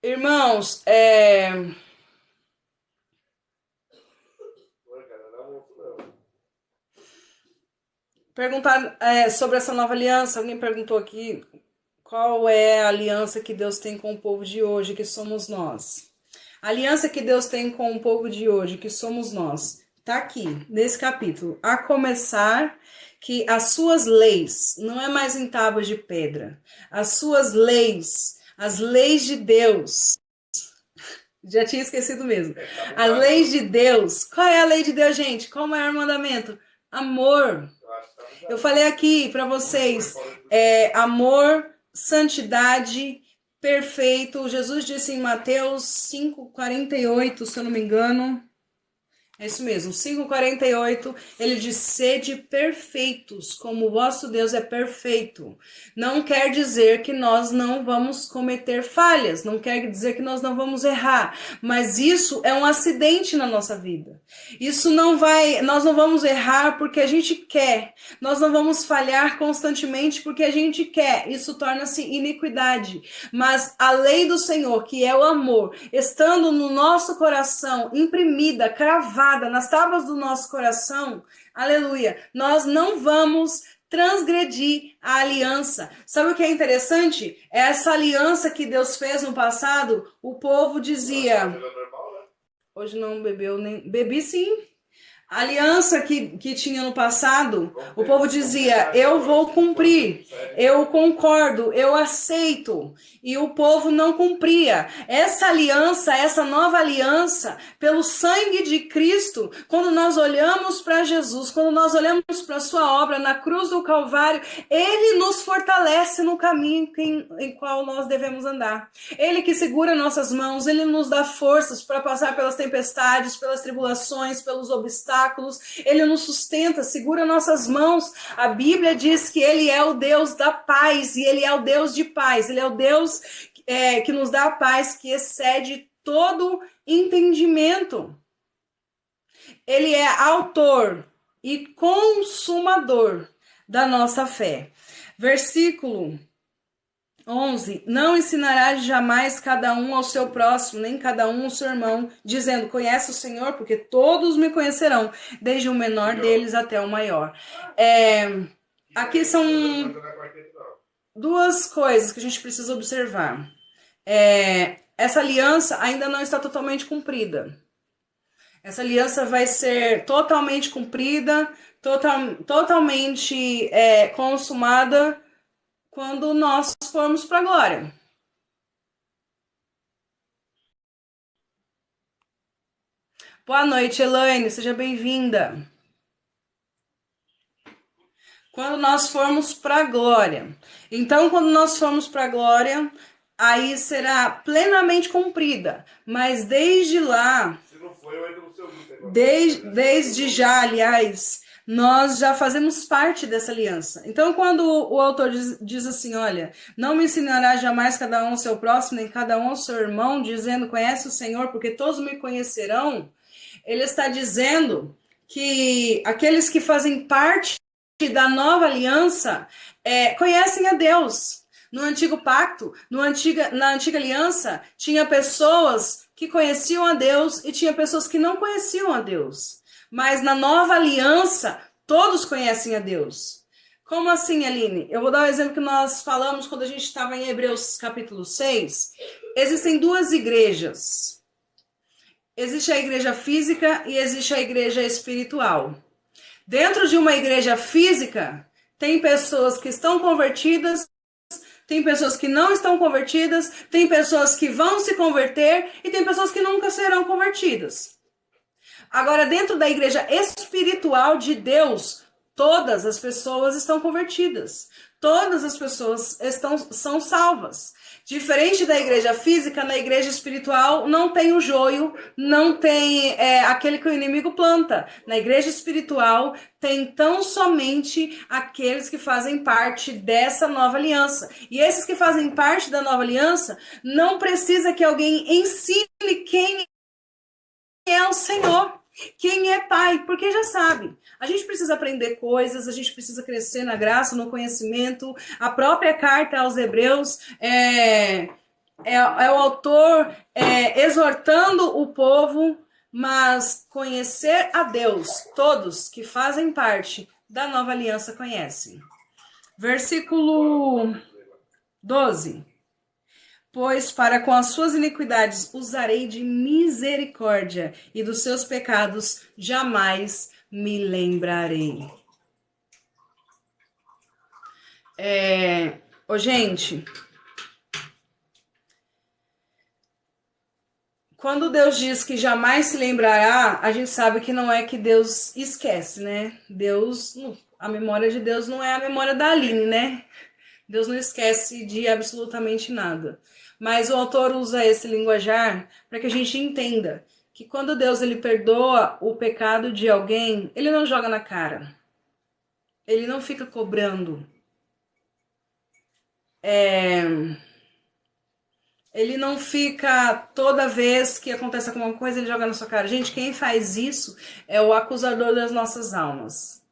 Irmãos, perguntar sobre essa nova aliança. Alguém perguntou aqui qual é a aliança que Deus tem com o povo de hoje, que somos nós. A aliança que Deus tem com o povo de hoje, que somos nós, está aqui, nesse capítulo. A começar que as suas leis, não é mais em tábuas de pedra, as suas leis, as leis de Deus, já tinha esquecido mesmo. As leis de Deus. Qual é a lei de Deus, gente? Qual é o maior mandamento? Amor. Eu falei aqui para vocês, amor, santidade, perfeito. Jesus disse em Mateus 5:48, se eu não me engano. É isso mesmo, 5:48, ele diz, sede perfeitos, como o vosso Deus é perfeito. Não quer dizer que nós não vamos cometer falhas, não quer dizer que nós não vamos errar, mas isso é um acidente na nossa vida. Isso não vai, nós não vamos errar porque a gente quer, nós não vamos falhar constantemente porque a gente quer, isso torna-se iniquidade. Mas a lei do Senhor, que é o amor, estando no nosso coração, imprimida, cravada, nas tábuas do nosso coração, aleluia, nós não vamos transgredir a aliança. Sabe o que é interessante? Essa aliança que Deus fez no passado, o povo dizia, hoje não bebeu nem, bebi sim. A aliança que tinha no passado, o povo dizia, eu vou cumprir, eu concordo, eu aceito. E o povo não cumpria. Essa aliança, essa nova aliança, pelo sangue de Cristo, quando nós olhamos para Jesus, quando nós olhamos para a sua obra na cruz do Calvário, ele nos fortalece no caminho em qual nós devemos andar. Ele que segura nossas mãos, ele nos dá forças para passar pelas tempestades, pelas tribulações, pelos obstáculos. Ele nos sustenta, segura nossas mãos. A Bíblia diz que ele é o Deus da paz, e ele é o Deus de paz, ele é o Deus que nos dá a paz, que excede todo entendimento. Ele é autor e consumador da nossa fé. Versículo 11, não ensinará jamais cada um ao seu próximo, nem cada um ao seu irmão, dizendo, conhece o Senhor, porque todos me conhecerão, desde o menor deles até o maior. Aqui são duas coisas que a gente precisa observar. Essa aliança ainda não está totalmente cumprida. Essa aliança vai ser totalmente cumprida, totalmente consumada, quando nós formos para a glória. Boa noite, Elaine, seja bem-vinda. Quando nós formos para a glória. Então, quando nós formos para a glória, aí será plenamente cumprida. Mas desde lá, Se não for, eu entro no seu grupo. desde já, aliás, nós já fazemos parte dessa aliança. Então, quando o autor diz assim, olha, não me ensinará jamais cada um ao seu próximo, nem cada um ao seu irmão, dizendo, conhece o Senhor, porque todos me conhecerão, ele está dizendo que aqueles que fazem parte da nova aliança conhecem a Deus. No antigo pacto, na antiga aliança, tinha pessoas que conheciam a Deus e tinha pessoas que não conheciam a Deus. Mas na nova aliança, todos conhecem a Deus. Como assim, Aline? Eu vou dar um exemplo que nós falamos quando a gente estava em Hebreus capítulo 6. Existem duas igrejas. Existe a igreja física e existe a igreja espiritual. Dentro de uma igreja física, tem pessoas que estão convertidas, tem pessoas que não estão convertidas, tem pessoas que vão se converter e tem pessoas que nunca serão convertidas. Agora, dentro da igreja espiritual de Deus, todas as pessoas estão convertidas. Todas as pessoas são salvas. Diferente da igreja física, na igreja espiritual não tem o joio, não tem aquele que o inimigo planta. Na igreja espiritual tem tão somente aqueles que fazem parte dessa nova aliança. E esses que fazem parte da nova aliança, não precisa que alguém ensine quem é o Senhor, quem é Pai, porque já sabe. A gente precisa aprender coisas, a gente precisa crescer na graça, no conhecimento. A própria carta aos Hebreus é o autor exortando o povo, mas conhecer a Deus, todos que fazem parte da nova aliança conhecem. Versículo 12. Pois para com as suas iniquidades usarei de misericórdia, e dos seus pecados jamais me lembrarei. Gente, quando Deus diz que jamais se lembrará, a gente sabe que não é que Deus esquece, né? A memória de Deus não é a memória da Aline, né? Deus não esquece de absolutamente nada. Mas o autor usa esse linguajar para que a gente entenda que quando Deus ele perdoa o pecado de alguém, ele não joga na cara. Ele não fica cobrando. Ele não fica toda vez que acontece alguma coisa, ele joga na sua cara. Gente, quem faz isso é o acusador das nossas almas.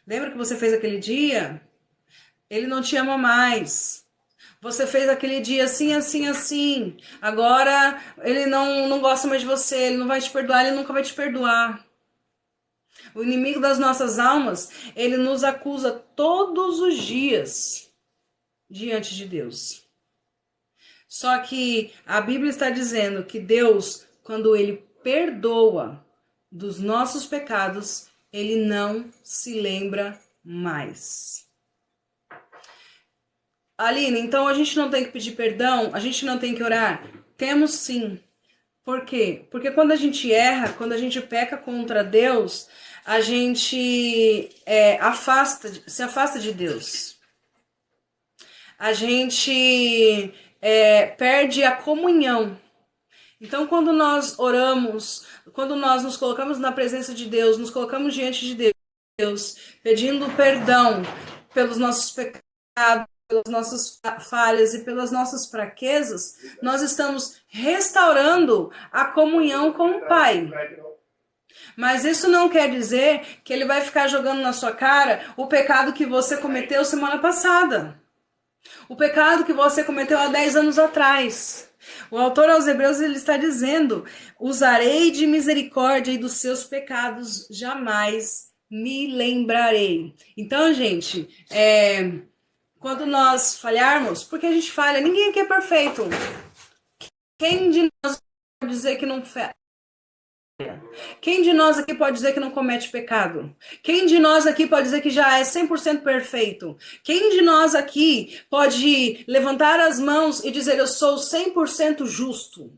Lembra que você fez aquele dia? Ele não te ama mais. Você fez aquele dia assim, assim, assim. Agora ele não gosta mais de você, ele não vai te perdoar, ele nunca vai te perdoar. O inimigo das nossas almas, ele nos acusa todos os dias diante de Deus. Só que a Bíblia está dizendo que Deus, quando ele perdoa dos nossos pecados, ele não se lembra mais. Aline, então a gente não tem que pedir perdão? A gente não tem que orar? Temos sim. Por quê? Porque quando a gente erra, quando a gente peca contra Deus, a gente se afasta de Deus. A gente perde a comunhão. Então, quando nós oramos, quando nós nos colocamos na presença de Deus, nos colocamos diante de Deus, pedindo perdão pelos nossos pecados, pelas nossas falhas e pelas nossas fraquezas, nós estamos restaurando a comunhão com o Pai. Mas isso não quer dizer que ele vai ficar jogando na sua cara o pecado que você cometeu semana passada. O pecado que você cometeu há 10 anos atrás. O autor aos Hebreus ele está dizendo: usarei de misericórdia e dos seus pecados jamais me lembrarei. Então, gente, quando nós falharmos, porque a gente falha, ninguém aqui é perfeito. Quem de nós pode dizer que não falha? Quem de nós aqui pode dizer que não comete pecado? Quem de nós aqui pode dizer que já é 100% perfeito? Quem de nós aqui pode levantar as mãos e dizer eu sou 100% justo?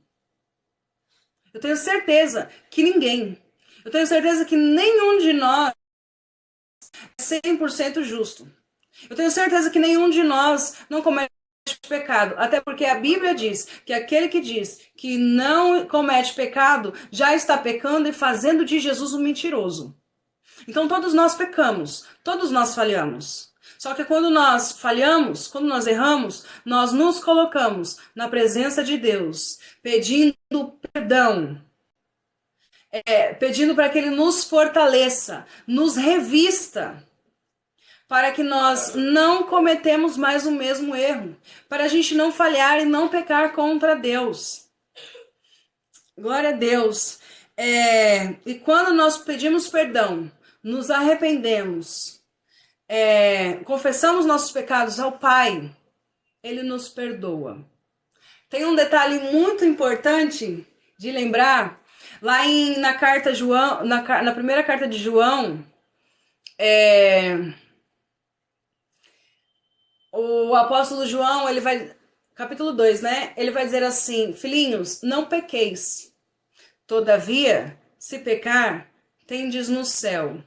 Eu tenho certeza que ninguém. Eu tenho certeza que nenhum de nós é 100% justo. Eu tenho certeza que nenhum de nós não comete pecado, até porque a Bíblia diz que aquele que diz que não comete pecado já está pecando e fazendo de Jesus um mentiroso. Então todos nós pecamos, todos nós falhamos. Só que quando nós falhamos, quando nós erramos, nós nos colocamos na presença de Deus, pedindo perdão, pedindo para que Ele nos fortaleça, nos revista, para que nós não cometemos mais o mesmo erro, para a gente não falhar e não pecar contra Deus. Glória a Deus. E quando nós pedimos perdão, nos arrependemos, confessamos nossos pecados ao Pai, Ele nos perdoa. Tem um detalhe muito importante de lembrar, lá na carta João, na primeira carta de João, o apóstolo João, ele vai, capítulo 2, né? Ele vai dizer assim: filhinhos, não pequeis. Todavia, se pecar, tendes no céu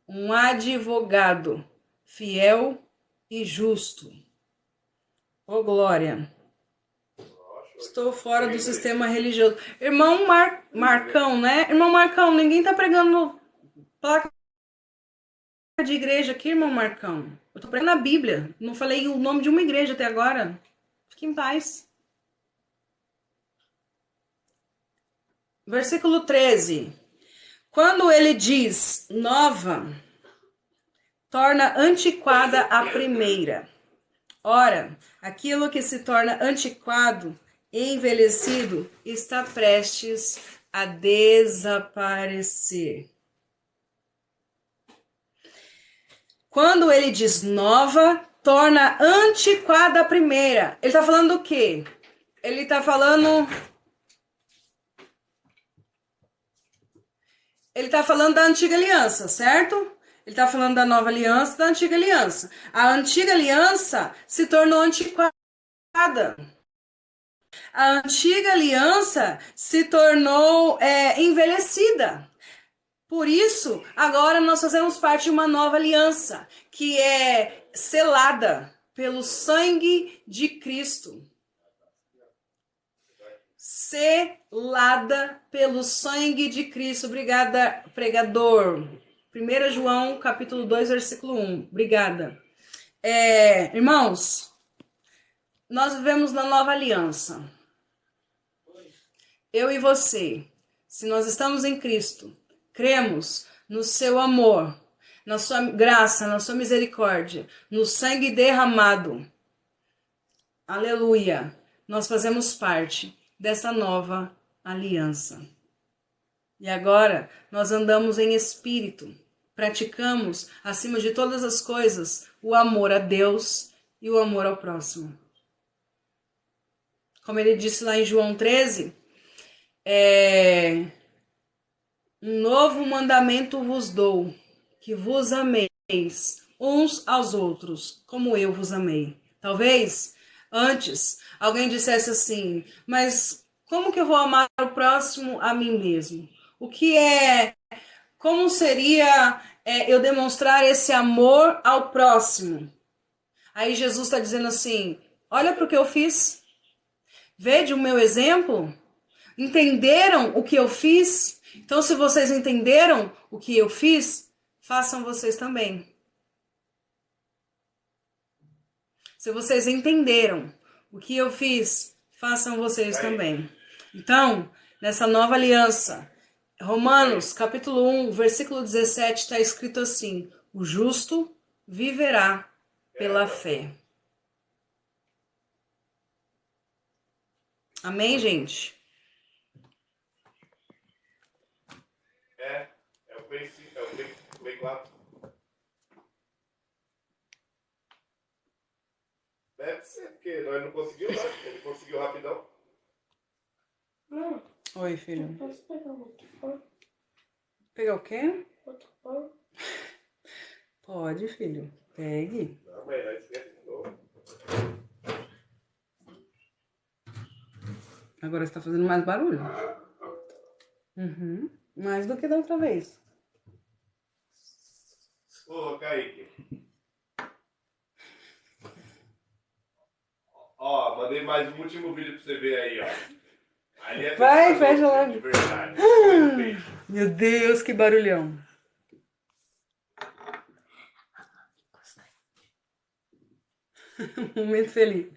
um advogado fiel e justo. Ô glória! Estou fora do sistema religioso. Irmão Marcão, né? Irmão Marcão, ninguém tá pregando placa de igreja aqui, irmão Marcão. Eu tô pregando a Bíblia. Não falei o nome de uma igreja até agora. Fique em paz. Versículo 13. Quando ele diz nova, torna antiquada a primeira. Ora, aquilo que se torna antiquado e envelhecido está prestes a desaparecer. Quando ele diz nova, torna antiquada a primeira. Ele está falando do quê? Ele está falando da antiga aliança, certo? Ele está falando da nova aliança, da antiga aliança. A antiga aliança se tornou antiquada. A antiga aliança se tornou envelhecida. Por isso, agora nós fazemos parte de uma nova aliança, que é selada pelo sangue de Cristo. selada pelo sangue de Cristo. Obrigada, pregador. 1 João, capítulo 2, versículo 1. Obrigada. Irmãos, nós vivemos na nova aliança. Eu e você, se nós estamos em Cristo, cremos no seu amor, na sua graça, na sua misericórdia, no sangue derramado. Aleluia! Nós fazemos parte dessa nova aliança. E agora nós andamos em espírito, praticamos, acima de todas as coisas, o amor a Deus e o amor ao próximo. Como ele disse lá em João 13, um novo mandamento vos dou, que vos ameis uns aos outros, como eu vos amei. Talvez antes alguém dissesse assim, mas como que eu vou amar o próximo a mim mesmo? Como seria eu demonstrar esse amor ao próximo? Aí Jesus está dizendo assim, olha para o que eu fiz, vede o meu exemplo, entenderam o que eu fiz? Então se vocês entenderam o que eu fiz, façam vocês também. Se vocês entenderam o que eu fiz, façam vocês também. Então, nessa nova aliança, Romanos, capítulo 1, versículo 17, está escrito assim, o justo viverá pela fé. Amém, gente? É o Play 4. Deve ser, porque nós não conseguimos, não. Ele conseguiu rapidão. Oi, filho. Posso pegar outro pão? Pegar o quê? Outro pão? Pode, filho. Pegue. Não, mas nós esquece de novo. Agora você está fazendo mais barulho. Mais do que da outra vez. Ô, Kaique. Ó, mandei mais um último vídeo pra você ver aí, ó. Ali é Vai, fecha logo. de verdade. Meu Deus, que barulhão. Momento feliz.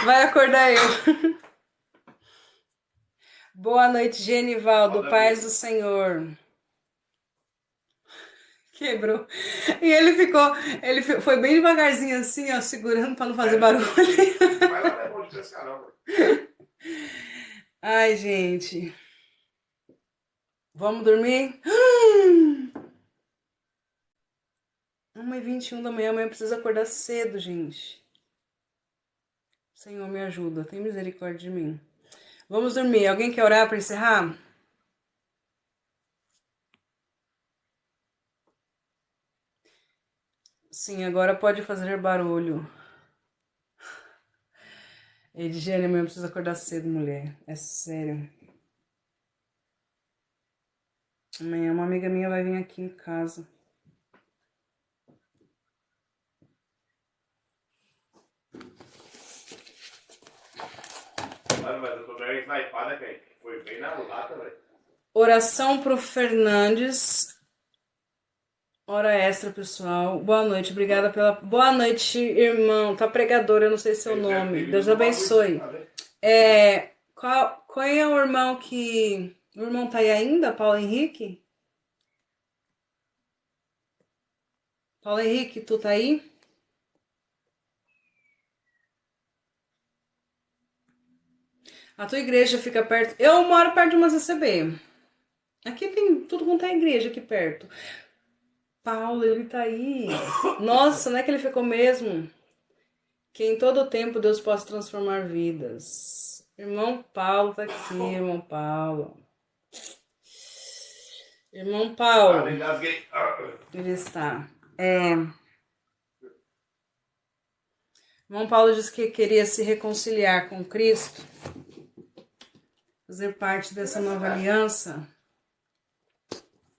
Vai acordar eu. Boa noite, Genivaldo. Paz do Senhor. Quebrou. E ele foi bem devagarzinho assim, ó, segurando pra não fazer barulho. Vai lá, não é bom de pescar, não, mano. Ai, gente. Vamos dormir? 1h21 da manhã, amanhã eu preciso acordar cedo, gente. Senhor, me ajuda, tem misericórdia de mim. Vamos dormir. Alguém quer orar para encerrar? Sim, agora pode fazer barulho. Edigiane, amanhã eu preciso acordar cedo, mulher. É sério. Amanhã uma amiga minha vai vir aqui em casa. Mano, mas eu tô meio snipada, cara. Foi bem na lata, velho. Oração pro Fernandes. Hora extra, pessoal. Boa noite, obrigada pela... Boa noite, irmão. Tá pregador, eu não sei seu nome. Deus abençoe. Qual é o irmão que... O irmão tá aí ainda, Paulo Henrique? Paulo Henrique, tu tá aí? A tua igreja fica perto... Eu moro perto de uma CCB. Aqui tem tudo quanto é igreja aqui perto. Paulo, ele tá aí. Nossa, não é que ele ficou mesmo? Que em todo tempo Deus possa transformar vidas. Irmão Paulo tá aqui, irmão Paulo. Irmão Paulo. Ele está. Irmão Paulo disse que queria se reconciliar com Cristo. Fazer parte dessa nova aliança.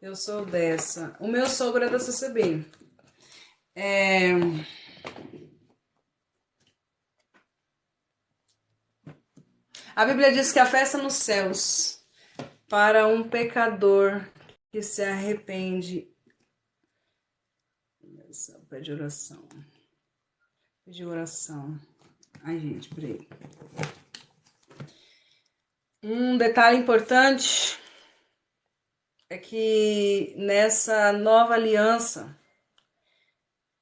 Eu sou dessa. O meu sogro é da CCB. A Bíblia diz que a festa nos céus para um pecador que se arrepende. Pede oração. Pede oração. Ai, gente, peraí. Um detalhe importante é que nessa nova aliança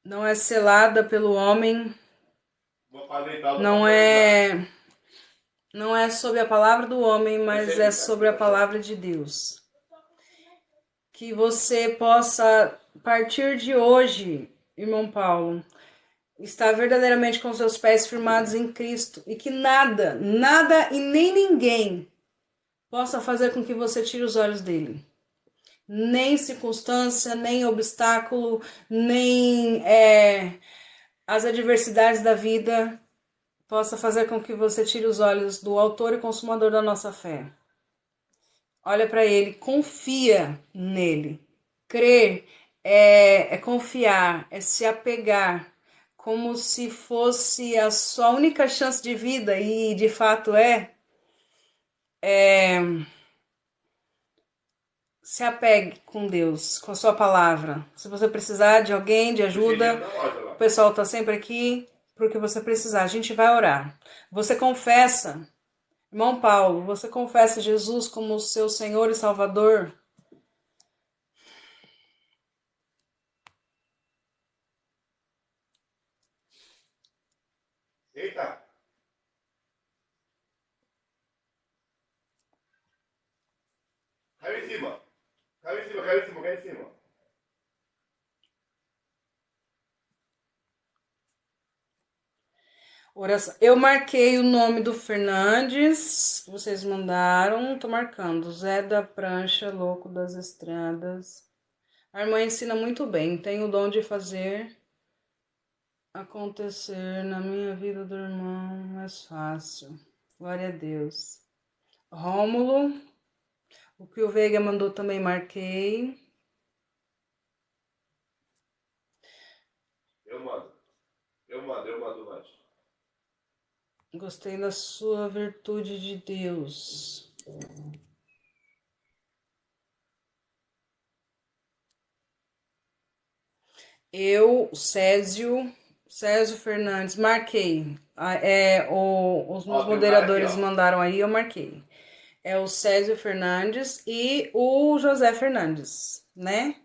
não é selada pelo homem, não é sobre a palavra do homem, mas é sobre a palavra de Deus. Que você possa, a partir de hoje, irmão Paulo, estar verdadeiramente com seus pés firmados em Cristo e que nada e nem ninguém possa fazer com que você tire os olhos dele. Nem circunstância, nem obstáculo, nem as adversidades da vida possa fazer com que você tire os olhos do autor e consumador da nossa fé. Olha para ele, confia nele. Crer é confiar, é se apegar, como se fosse a sua única chance de vida, e de fato se apegue com Deus, com a sua palavra. Se você precisar de alguém, de ajuda, o pessoal está sempre aqui para o que você precisar. A gente vai orar. Você confessa, irmão Paulo, você confessa Jesus como o seu Senhor e Salvador? Eita! Caiu em cima! Caiu em cima, caiu em cima, caiu em cima. Oração. Eu marquei o nome do Fernandes, que vocês mandaram, tô marcando. Zé da Prancha, Louco das Estradas. A irmã ensina muito bem, tem o dom de fazer acontecer na minha vida do irmão mais fácil. Glória a Deus. Rômulo, o que o Veiga mandou também marquei. Eu mando, Nath. Gostei da sua virtude de Deus. Eu, Césio Fernandes, marquei. Os meus moderadores mandaram aí, eu marquei. É o Césio Fernandes e o José Fernandes, né?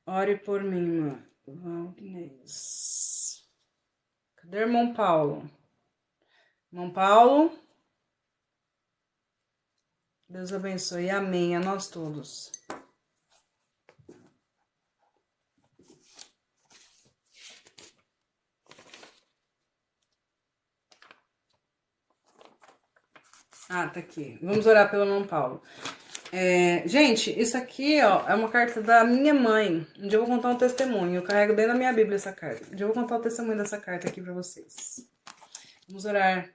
Ore por mim, Valdinez. Cadê o irmão Paulo? Irmão Paulo? Deus abençoe. Amém. A nós todos. Ah, tá aqui. Vamos orar pelo irmão Paulo. Gente, isso aqui, ó, é uma carta da minha mãe. Um dia eu vou contar um testemunho. Eu carrego dentro da minha Bíblia essa carta. Um dia eu vou contar o testemunho dessa carta aqui pra vocês. Vamos orar.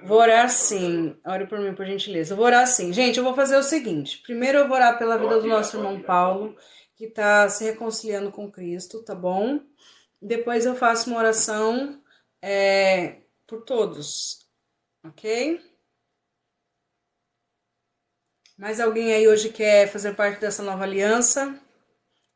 Vou orar sim. Ore por mim, por gentileza. Eu vou orar sim. Gente, eu vou fazer o seguinte. Primeiro eu vou orar pela vida do nosso irmão Paulo, que tá se reconciliando com Cristo, tá bom? Depois eu faço uma oração por todos, ok? Mais alguém aí hoje quer fazer parte dessa nova aliança?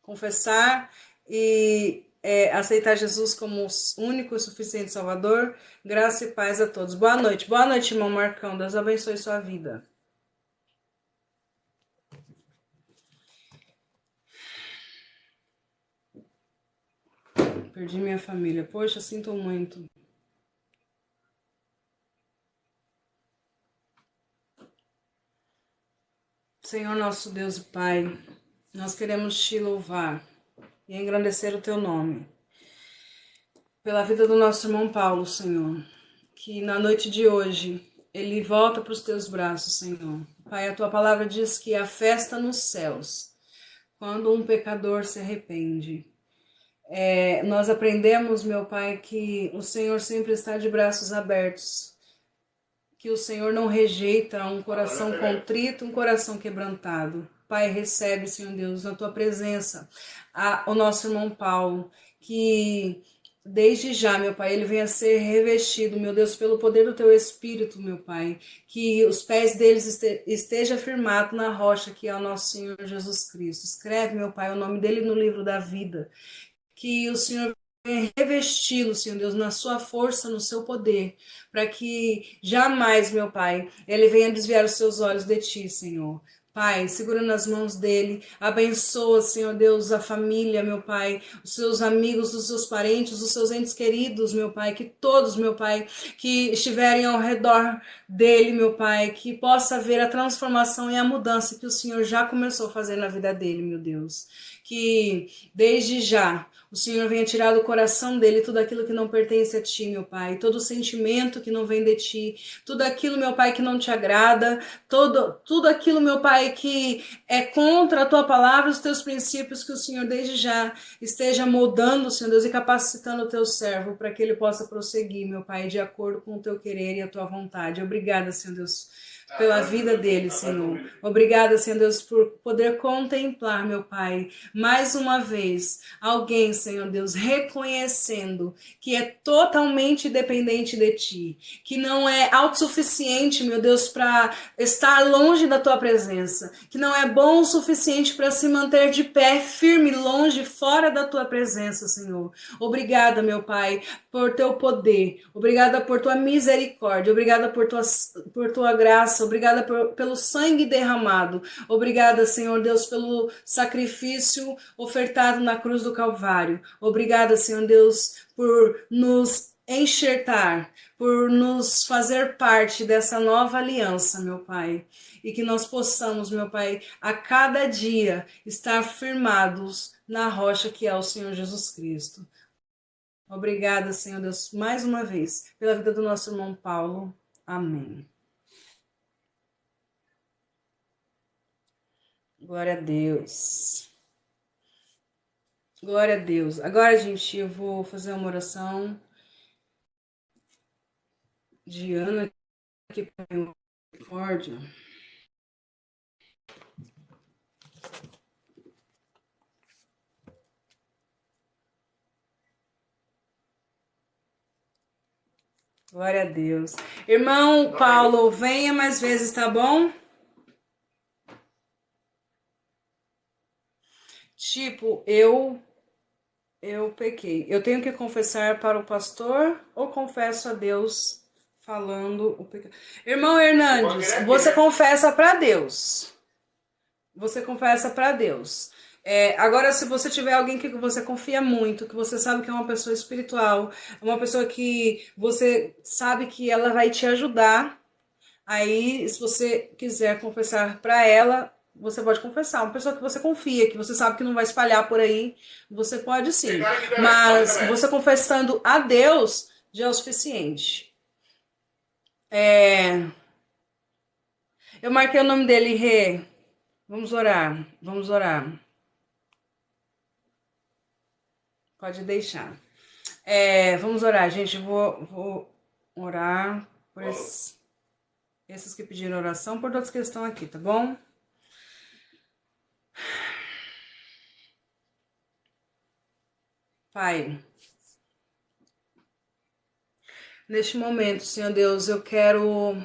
Confessar e aceitar Jesus como único e suficiente Salvador? Graça e paz a todos. Boa noite, irmão Marcão. Deus abençoe sua vida. Perdi minha família. Poxa, sinto muito. Senhor nosso Deus e Pai, nós queremos te louvar e engrandecer o teu nome. Pela vida do nosso irmão Paulo, Senhor, que na noite de hoje ele volta para os teus braços, Senhor. Pai, a tua palavra diz que há festa nos céus quando um pecador se arrepende. Nós aprendemos, meu Pai, que o Senhor sempre está de braços abertos, que o Senhor não rejeita um coração contrito, um coração quebrantado. Pai, recebe, Senhor Deus, na tua presença o nosso irmão Paulo, que desde já, meu Pai, ele venha ser revestido, meu Deus, pelo poder do teu Espírito, meu Pai, que os pés deles esteja firmado na rocha que é o nosso Senhor Jesus Cristo. Escreve, meu Pai, o nome dele no livro da vida, que o Senhor venha revesti-lo, Senhor Deus, na sua força, no seu poder, para que jamais, meu Pai, ele venha desviar os seus olhos de ti, Senhor. Pai, segura nas mãos dele, abençoa, Senhor Deus, a família, meu Pai, os seus amigos, os seus parentes, os seus entes queridos, meu Pai, que todos, meu Pai, que estiverem ao redor dele, meu Pai, que possa ver a transformação e a mudança que o Senhor já começou a fazer na vida dele, meu Deus. Que desde já o Senhor venha tirar do coração dele tudo aquilo que não pertence a ti, meu Pai, todo sentimento que não vem de ti, tudo aquilo, meu Pai, que não te agrada, tudo aquilo, meu Pai, que é contra a tua palavra, os teus princípios, que o Senhor desde já esteja moldando, Senhor Deus, e capacitando o teu servo para que ele possa prosseguir, meu Pai, de acordo com o teu querer e a tua vontade. Obrigada, Senhor Deus, pela vida dele, Senhor. Obrigada, Senhor Deus, por poder contemplar, meu Pai, mais uma vez, alguém, Senhor Deus, reconhecendo que é totalmente dependente de Ti, que não é autossuficiente, meu Deus, para estar longe da Tua presença, que não é bom o suficiente para se manter de pé, firme, longe, fora da Tua presença, Senhor. Obrigada, meu Pai, por Teu poder. Obrigada por Tua misericórdia. Obrigada por tua graça. Obrigada pelo sangue derramado. Obrigada, Senhor Deus, pelo sacrifício ofertado na cruz do Calvário. Obrigada, Senhor Deus, por nos enxertar, por nos fazer parte dessa nova aliança, meu Pai. E que nós possamos, meu Pai, a cada dia estar firmados na rocha que é o Senhor Jesus Cristo. Obrigada, Senhor Deus, mais uma vez, pela vida do nosso irmão Paulo. Amém. Glória a Deus. Glória a Deus. Agora, gente, eu vou fazer uma oração de Ana aqui para misericórdia. Glória a Deus. Irmão Paulo, venha mais vezes, tá bom? Tipo, eu pequei. Eu tenho que confessar para o pastor ou confesso a Deus falando o pecado? Irmão Hernandes, você confessa para Deus. Você confessa para Deus. Agora, se você tiver alguém que você confia muito, que você sabe que é uma pessoa espiritual, uma pessoa que você sabe que ela vai te ajudar, aí, se você quiser confessar para ela, você pode confessar. Uma pessoa que você confia, que você sabe que não vai espalhar por aí, você pode sim. Mas você confessando a Deus já é o suficiente. Eu marquei o nome dele, Rê. Vamos orar, vamos orar. Pode deixar. Vamos orar, gente. Vou orar por esses que pediram oração, por todos que estão aqui, tá bom? Pai, neste momento, Senhor Deus, eu quero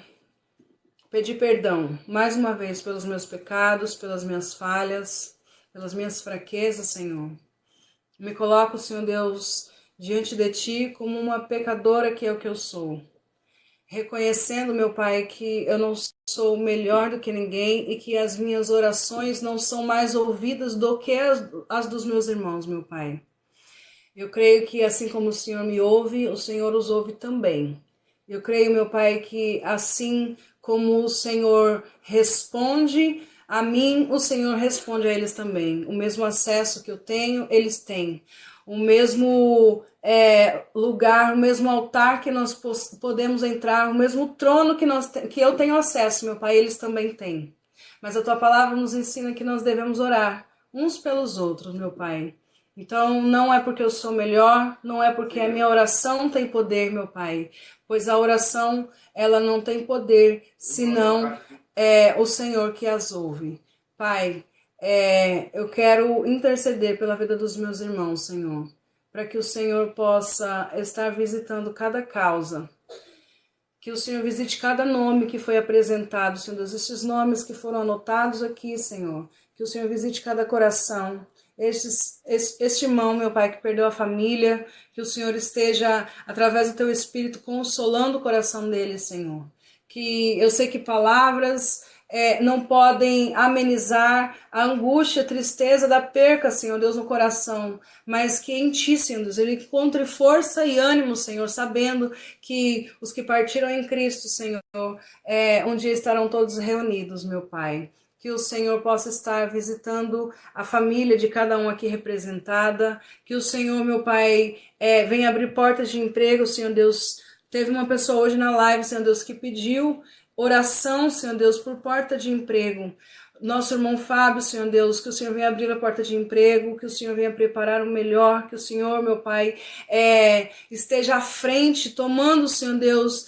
pedir perdão mais uma vez pelos meus pecados, pelas minhas falhas, pelas minhas fraquezas, Senhor. Me coloco, Senhor Deus, diante de Ti como uma pecadora que é o que eu sou. Reconhecendo, meu Pai, que eu não sou melhor do que ninguém e que as minhas orações não são mais ouvidas do que as dos meus irmãos, meu Pai. Eu creio que assim como o Senhor me ouve, o Senhor os ouve também. Eu creio, meu Pai, que assim como o Senhor responde a mim, o Senhor responde a eles também. O mesmo acesso que eu tenho, eles têm. O mesmo lugar, o mesmo altar que nós podemos entrar, o mesmo trono que eu tenho acesso, meu Pai, eles também têm. Mas a Tua palavra nos ensina que nós devemos orar uns pelos outros, meu Pai. Então, não é porque eu sou melhor, não é porque a minha oração tem poder, meu Pai, pois a oração, ela não tem poder, senão é o Senhor que as ouve. Pai, eu quero interceder pela vida dos meus irmãos, Senhor. para que o Senhor possa estar visitando cada causa. Que o Senhor visite cada nome que foi apresentado, Senhor Deus, esses nomes que foram anotados aqui, Senhor. Que o Senhor visite cada coração. Este irmão, meu Pai, que perdeu a família, que o Senhor esteja, através do Teu Espírito, consolando o coração dele, Senhor. Que eu sei que palavras não podem amenizar a angústia, a tristeza da perca, Senhor Deus, no coração, mas que em Ti, Senhor Deus, ele encontre força e ânimo, Senhor, sabendo que os que partiram em Cristo, Senhor, um dia estarão todos reunidos, meu Pai. Que o Senhor possa estar visitando a família de cada um aqui representada. Que o Senhor, meu Pai, venha abrir portas de emprego, Senhor Deus. Teve uma pessoa hoje na live, Senhor Deus, que pediu oração, Senhor Deus, por porta de emprego. Nosso irmão Fábio, Senhor Deus, que o Senhor venha abrir a porta de emprego, que o Senhor venha preparar o melhor, que o Senhor, meu Pai, esteja à frente, tomando, Senhor Deus,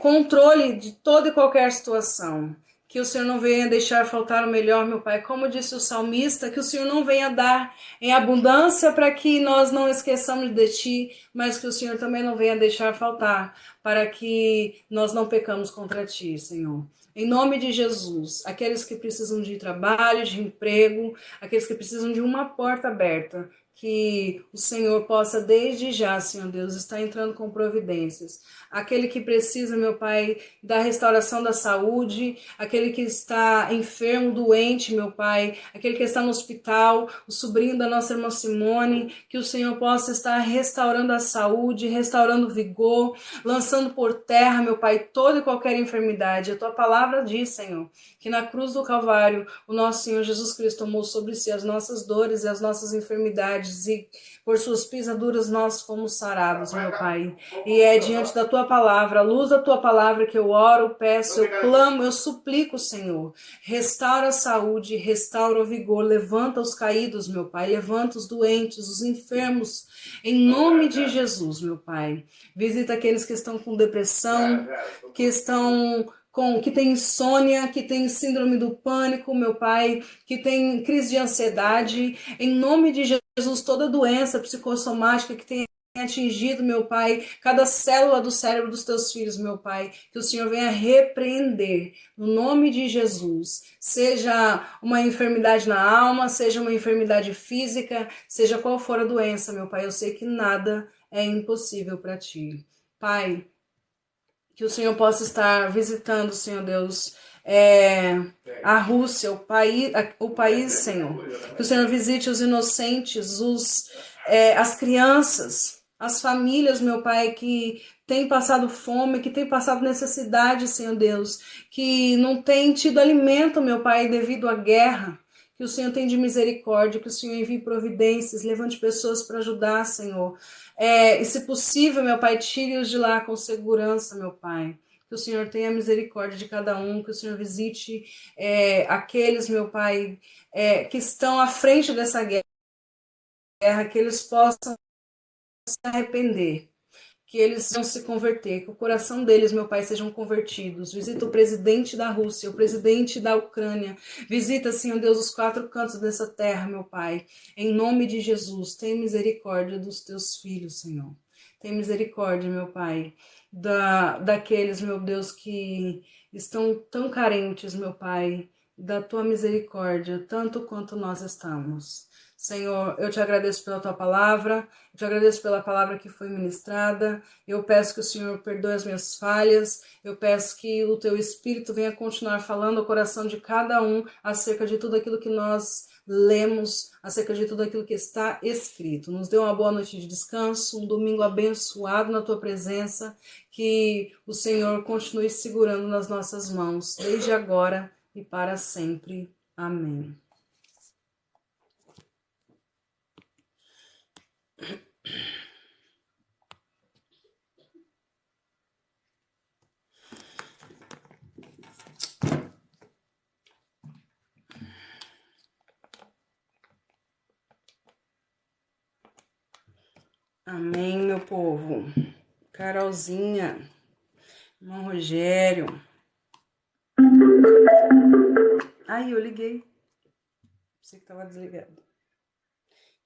controle de toda e qualquer situação. Que o Senhor não venha deixar faltar o melhor, meu Pai. Como disse o salmista, que o Senhor não venha dar em abundância para que nós não esqueçamos de Ti, mas que o Senhor também não venha deixar faltar para que nós não pecamos contra Ti, Senhor. Em nome de Jesus, aqueles que precisam de trabalho, de emprego, aqueles que precisam de uma porta aberta, que o Senhor possa desde já, Senhor Deus, estar entrando com providências. Aquele que precisa, meu Pai, da restauração da saúde, aquele que está enfermo, doente, meu Pai, aquele que está no hospital, o sobrinho da nossa irmã Simone, que o Senhor possa estar restaurando a saúde, restaurando o vigor, lançando por terra, meu Pai, toda e qualquer enfermidade. A Tua palavra diz, Senhor, que na cruz do Calvário, o nosso Senhor Jesus Cristo tomou sobre si as nossas dores e as nossas enfermidades, e por suas pisaduras nós fomos sarados, meu Pai. E é diante da Tua palavra, a luz da Tua palavra, que eu oro, peço, eu clamo, eu suplico, Senhor. Restaura a saúde, restaura o vigor, levanta os caídos, meu Pai, levanta os doentes, os enfermos, em nome de Jesus, meu Pai. Visita aqueles que estão com depressão, que estão que tem insônia, que tem síndrome do pânico, meu Pai, que tem crise de ansiedade, em nome de Jesus, toda doença psicossomática que tem atingido, meu Pai, cada célula do cérebro dos teus filhos, meu Pai, que o Senhor venha repreender, no nome de Jesus, seja uma enfermidade na alma, seja uma enfermidade física, seja qual for a doença, meu Pai, eu sei que nada é impossível para Ti. Pai, que o Senhor possa estar visitando, Senhor Deus, a Rússia, o país, Senhor. Que o Senhor visite os inocentes, as crianças, as famílias, meu Pai, que têm passado fome, que têm passado necessidade, Senhor Deus, que não têm tido alimento, meu Pai, devido à guerra. Que o Senhor tenha de misericórdia, que o Senhor envie providências, levante pessoas para ajudar, Senhor. E se possível, meu Pai, tire-os de lá com segurança, meu Pai. Que o Senhor tenha misericórdia de cada um, que o Senhor visite aqueles, meu Pai, que estão à frente dessa guerra, que eles possam se arrepender, que eles vão se converter, que o coração deles, meu Pai, sejam convertidos. Visita o presidente da Rússia, o presidente da Ucrânia. Visita, Senhor Deus, os 4 cantos dessa terra, meu Pai. Em nome de Jesus, tem misericórdia dos teus filhos, Senhor. Tem misericórdia, meu Pai, daqueles, meu Deus, que estão tão carentes, meu Pai, da tua misericórdia, tanto quanto nós estamos. Senhor, eu te agradeço pela tua palavra, eu te agradeço pela palavra que foi ministrada, eu peço que o Senhor perdoe as minhas falhas, eu peço que o teu Espírito venha continuar falando ao coração de cada um acerca de tudo aquilo que nós lemos, acerca de tudo aquilo que está escrito. Nos dê uma boa noite de descanso, um domingo abençoado na tua presença, que o Senhor continue segurando nas nossas mãos, desde agora e para sempre. Amém. Amém, meu povo. Carolzinha, irmão Rogério. Ai, eu liguei. Pensei que estava desligado.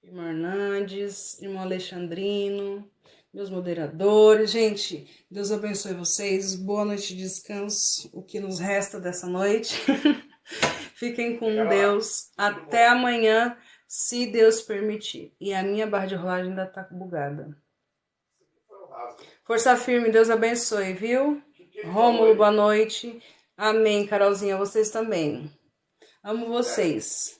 Irmão Hernandes, irmão Alexandrino, meus moderadores. Gente, Deus abençoe vocês. Boa noite de descanso, o que nos resta dessa noite. Fiquem com Deus. Até amanhã, se Deus permitir. E a minha barra de rolagem ainda tá bugada. Força firme, Deus abençoe, viu? Rômulo, boa noite. Amém, Carolzinha, vocês também. Amo vocês.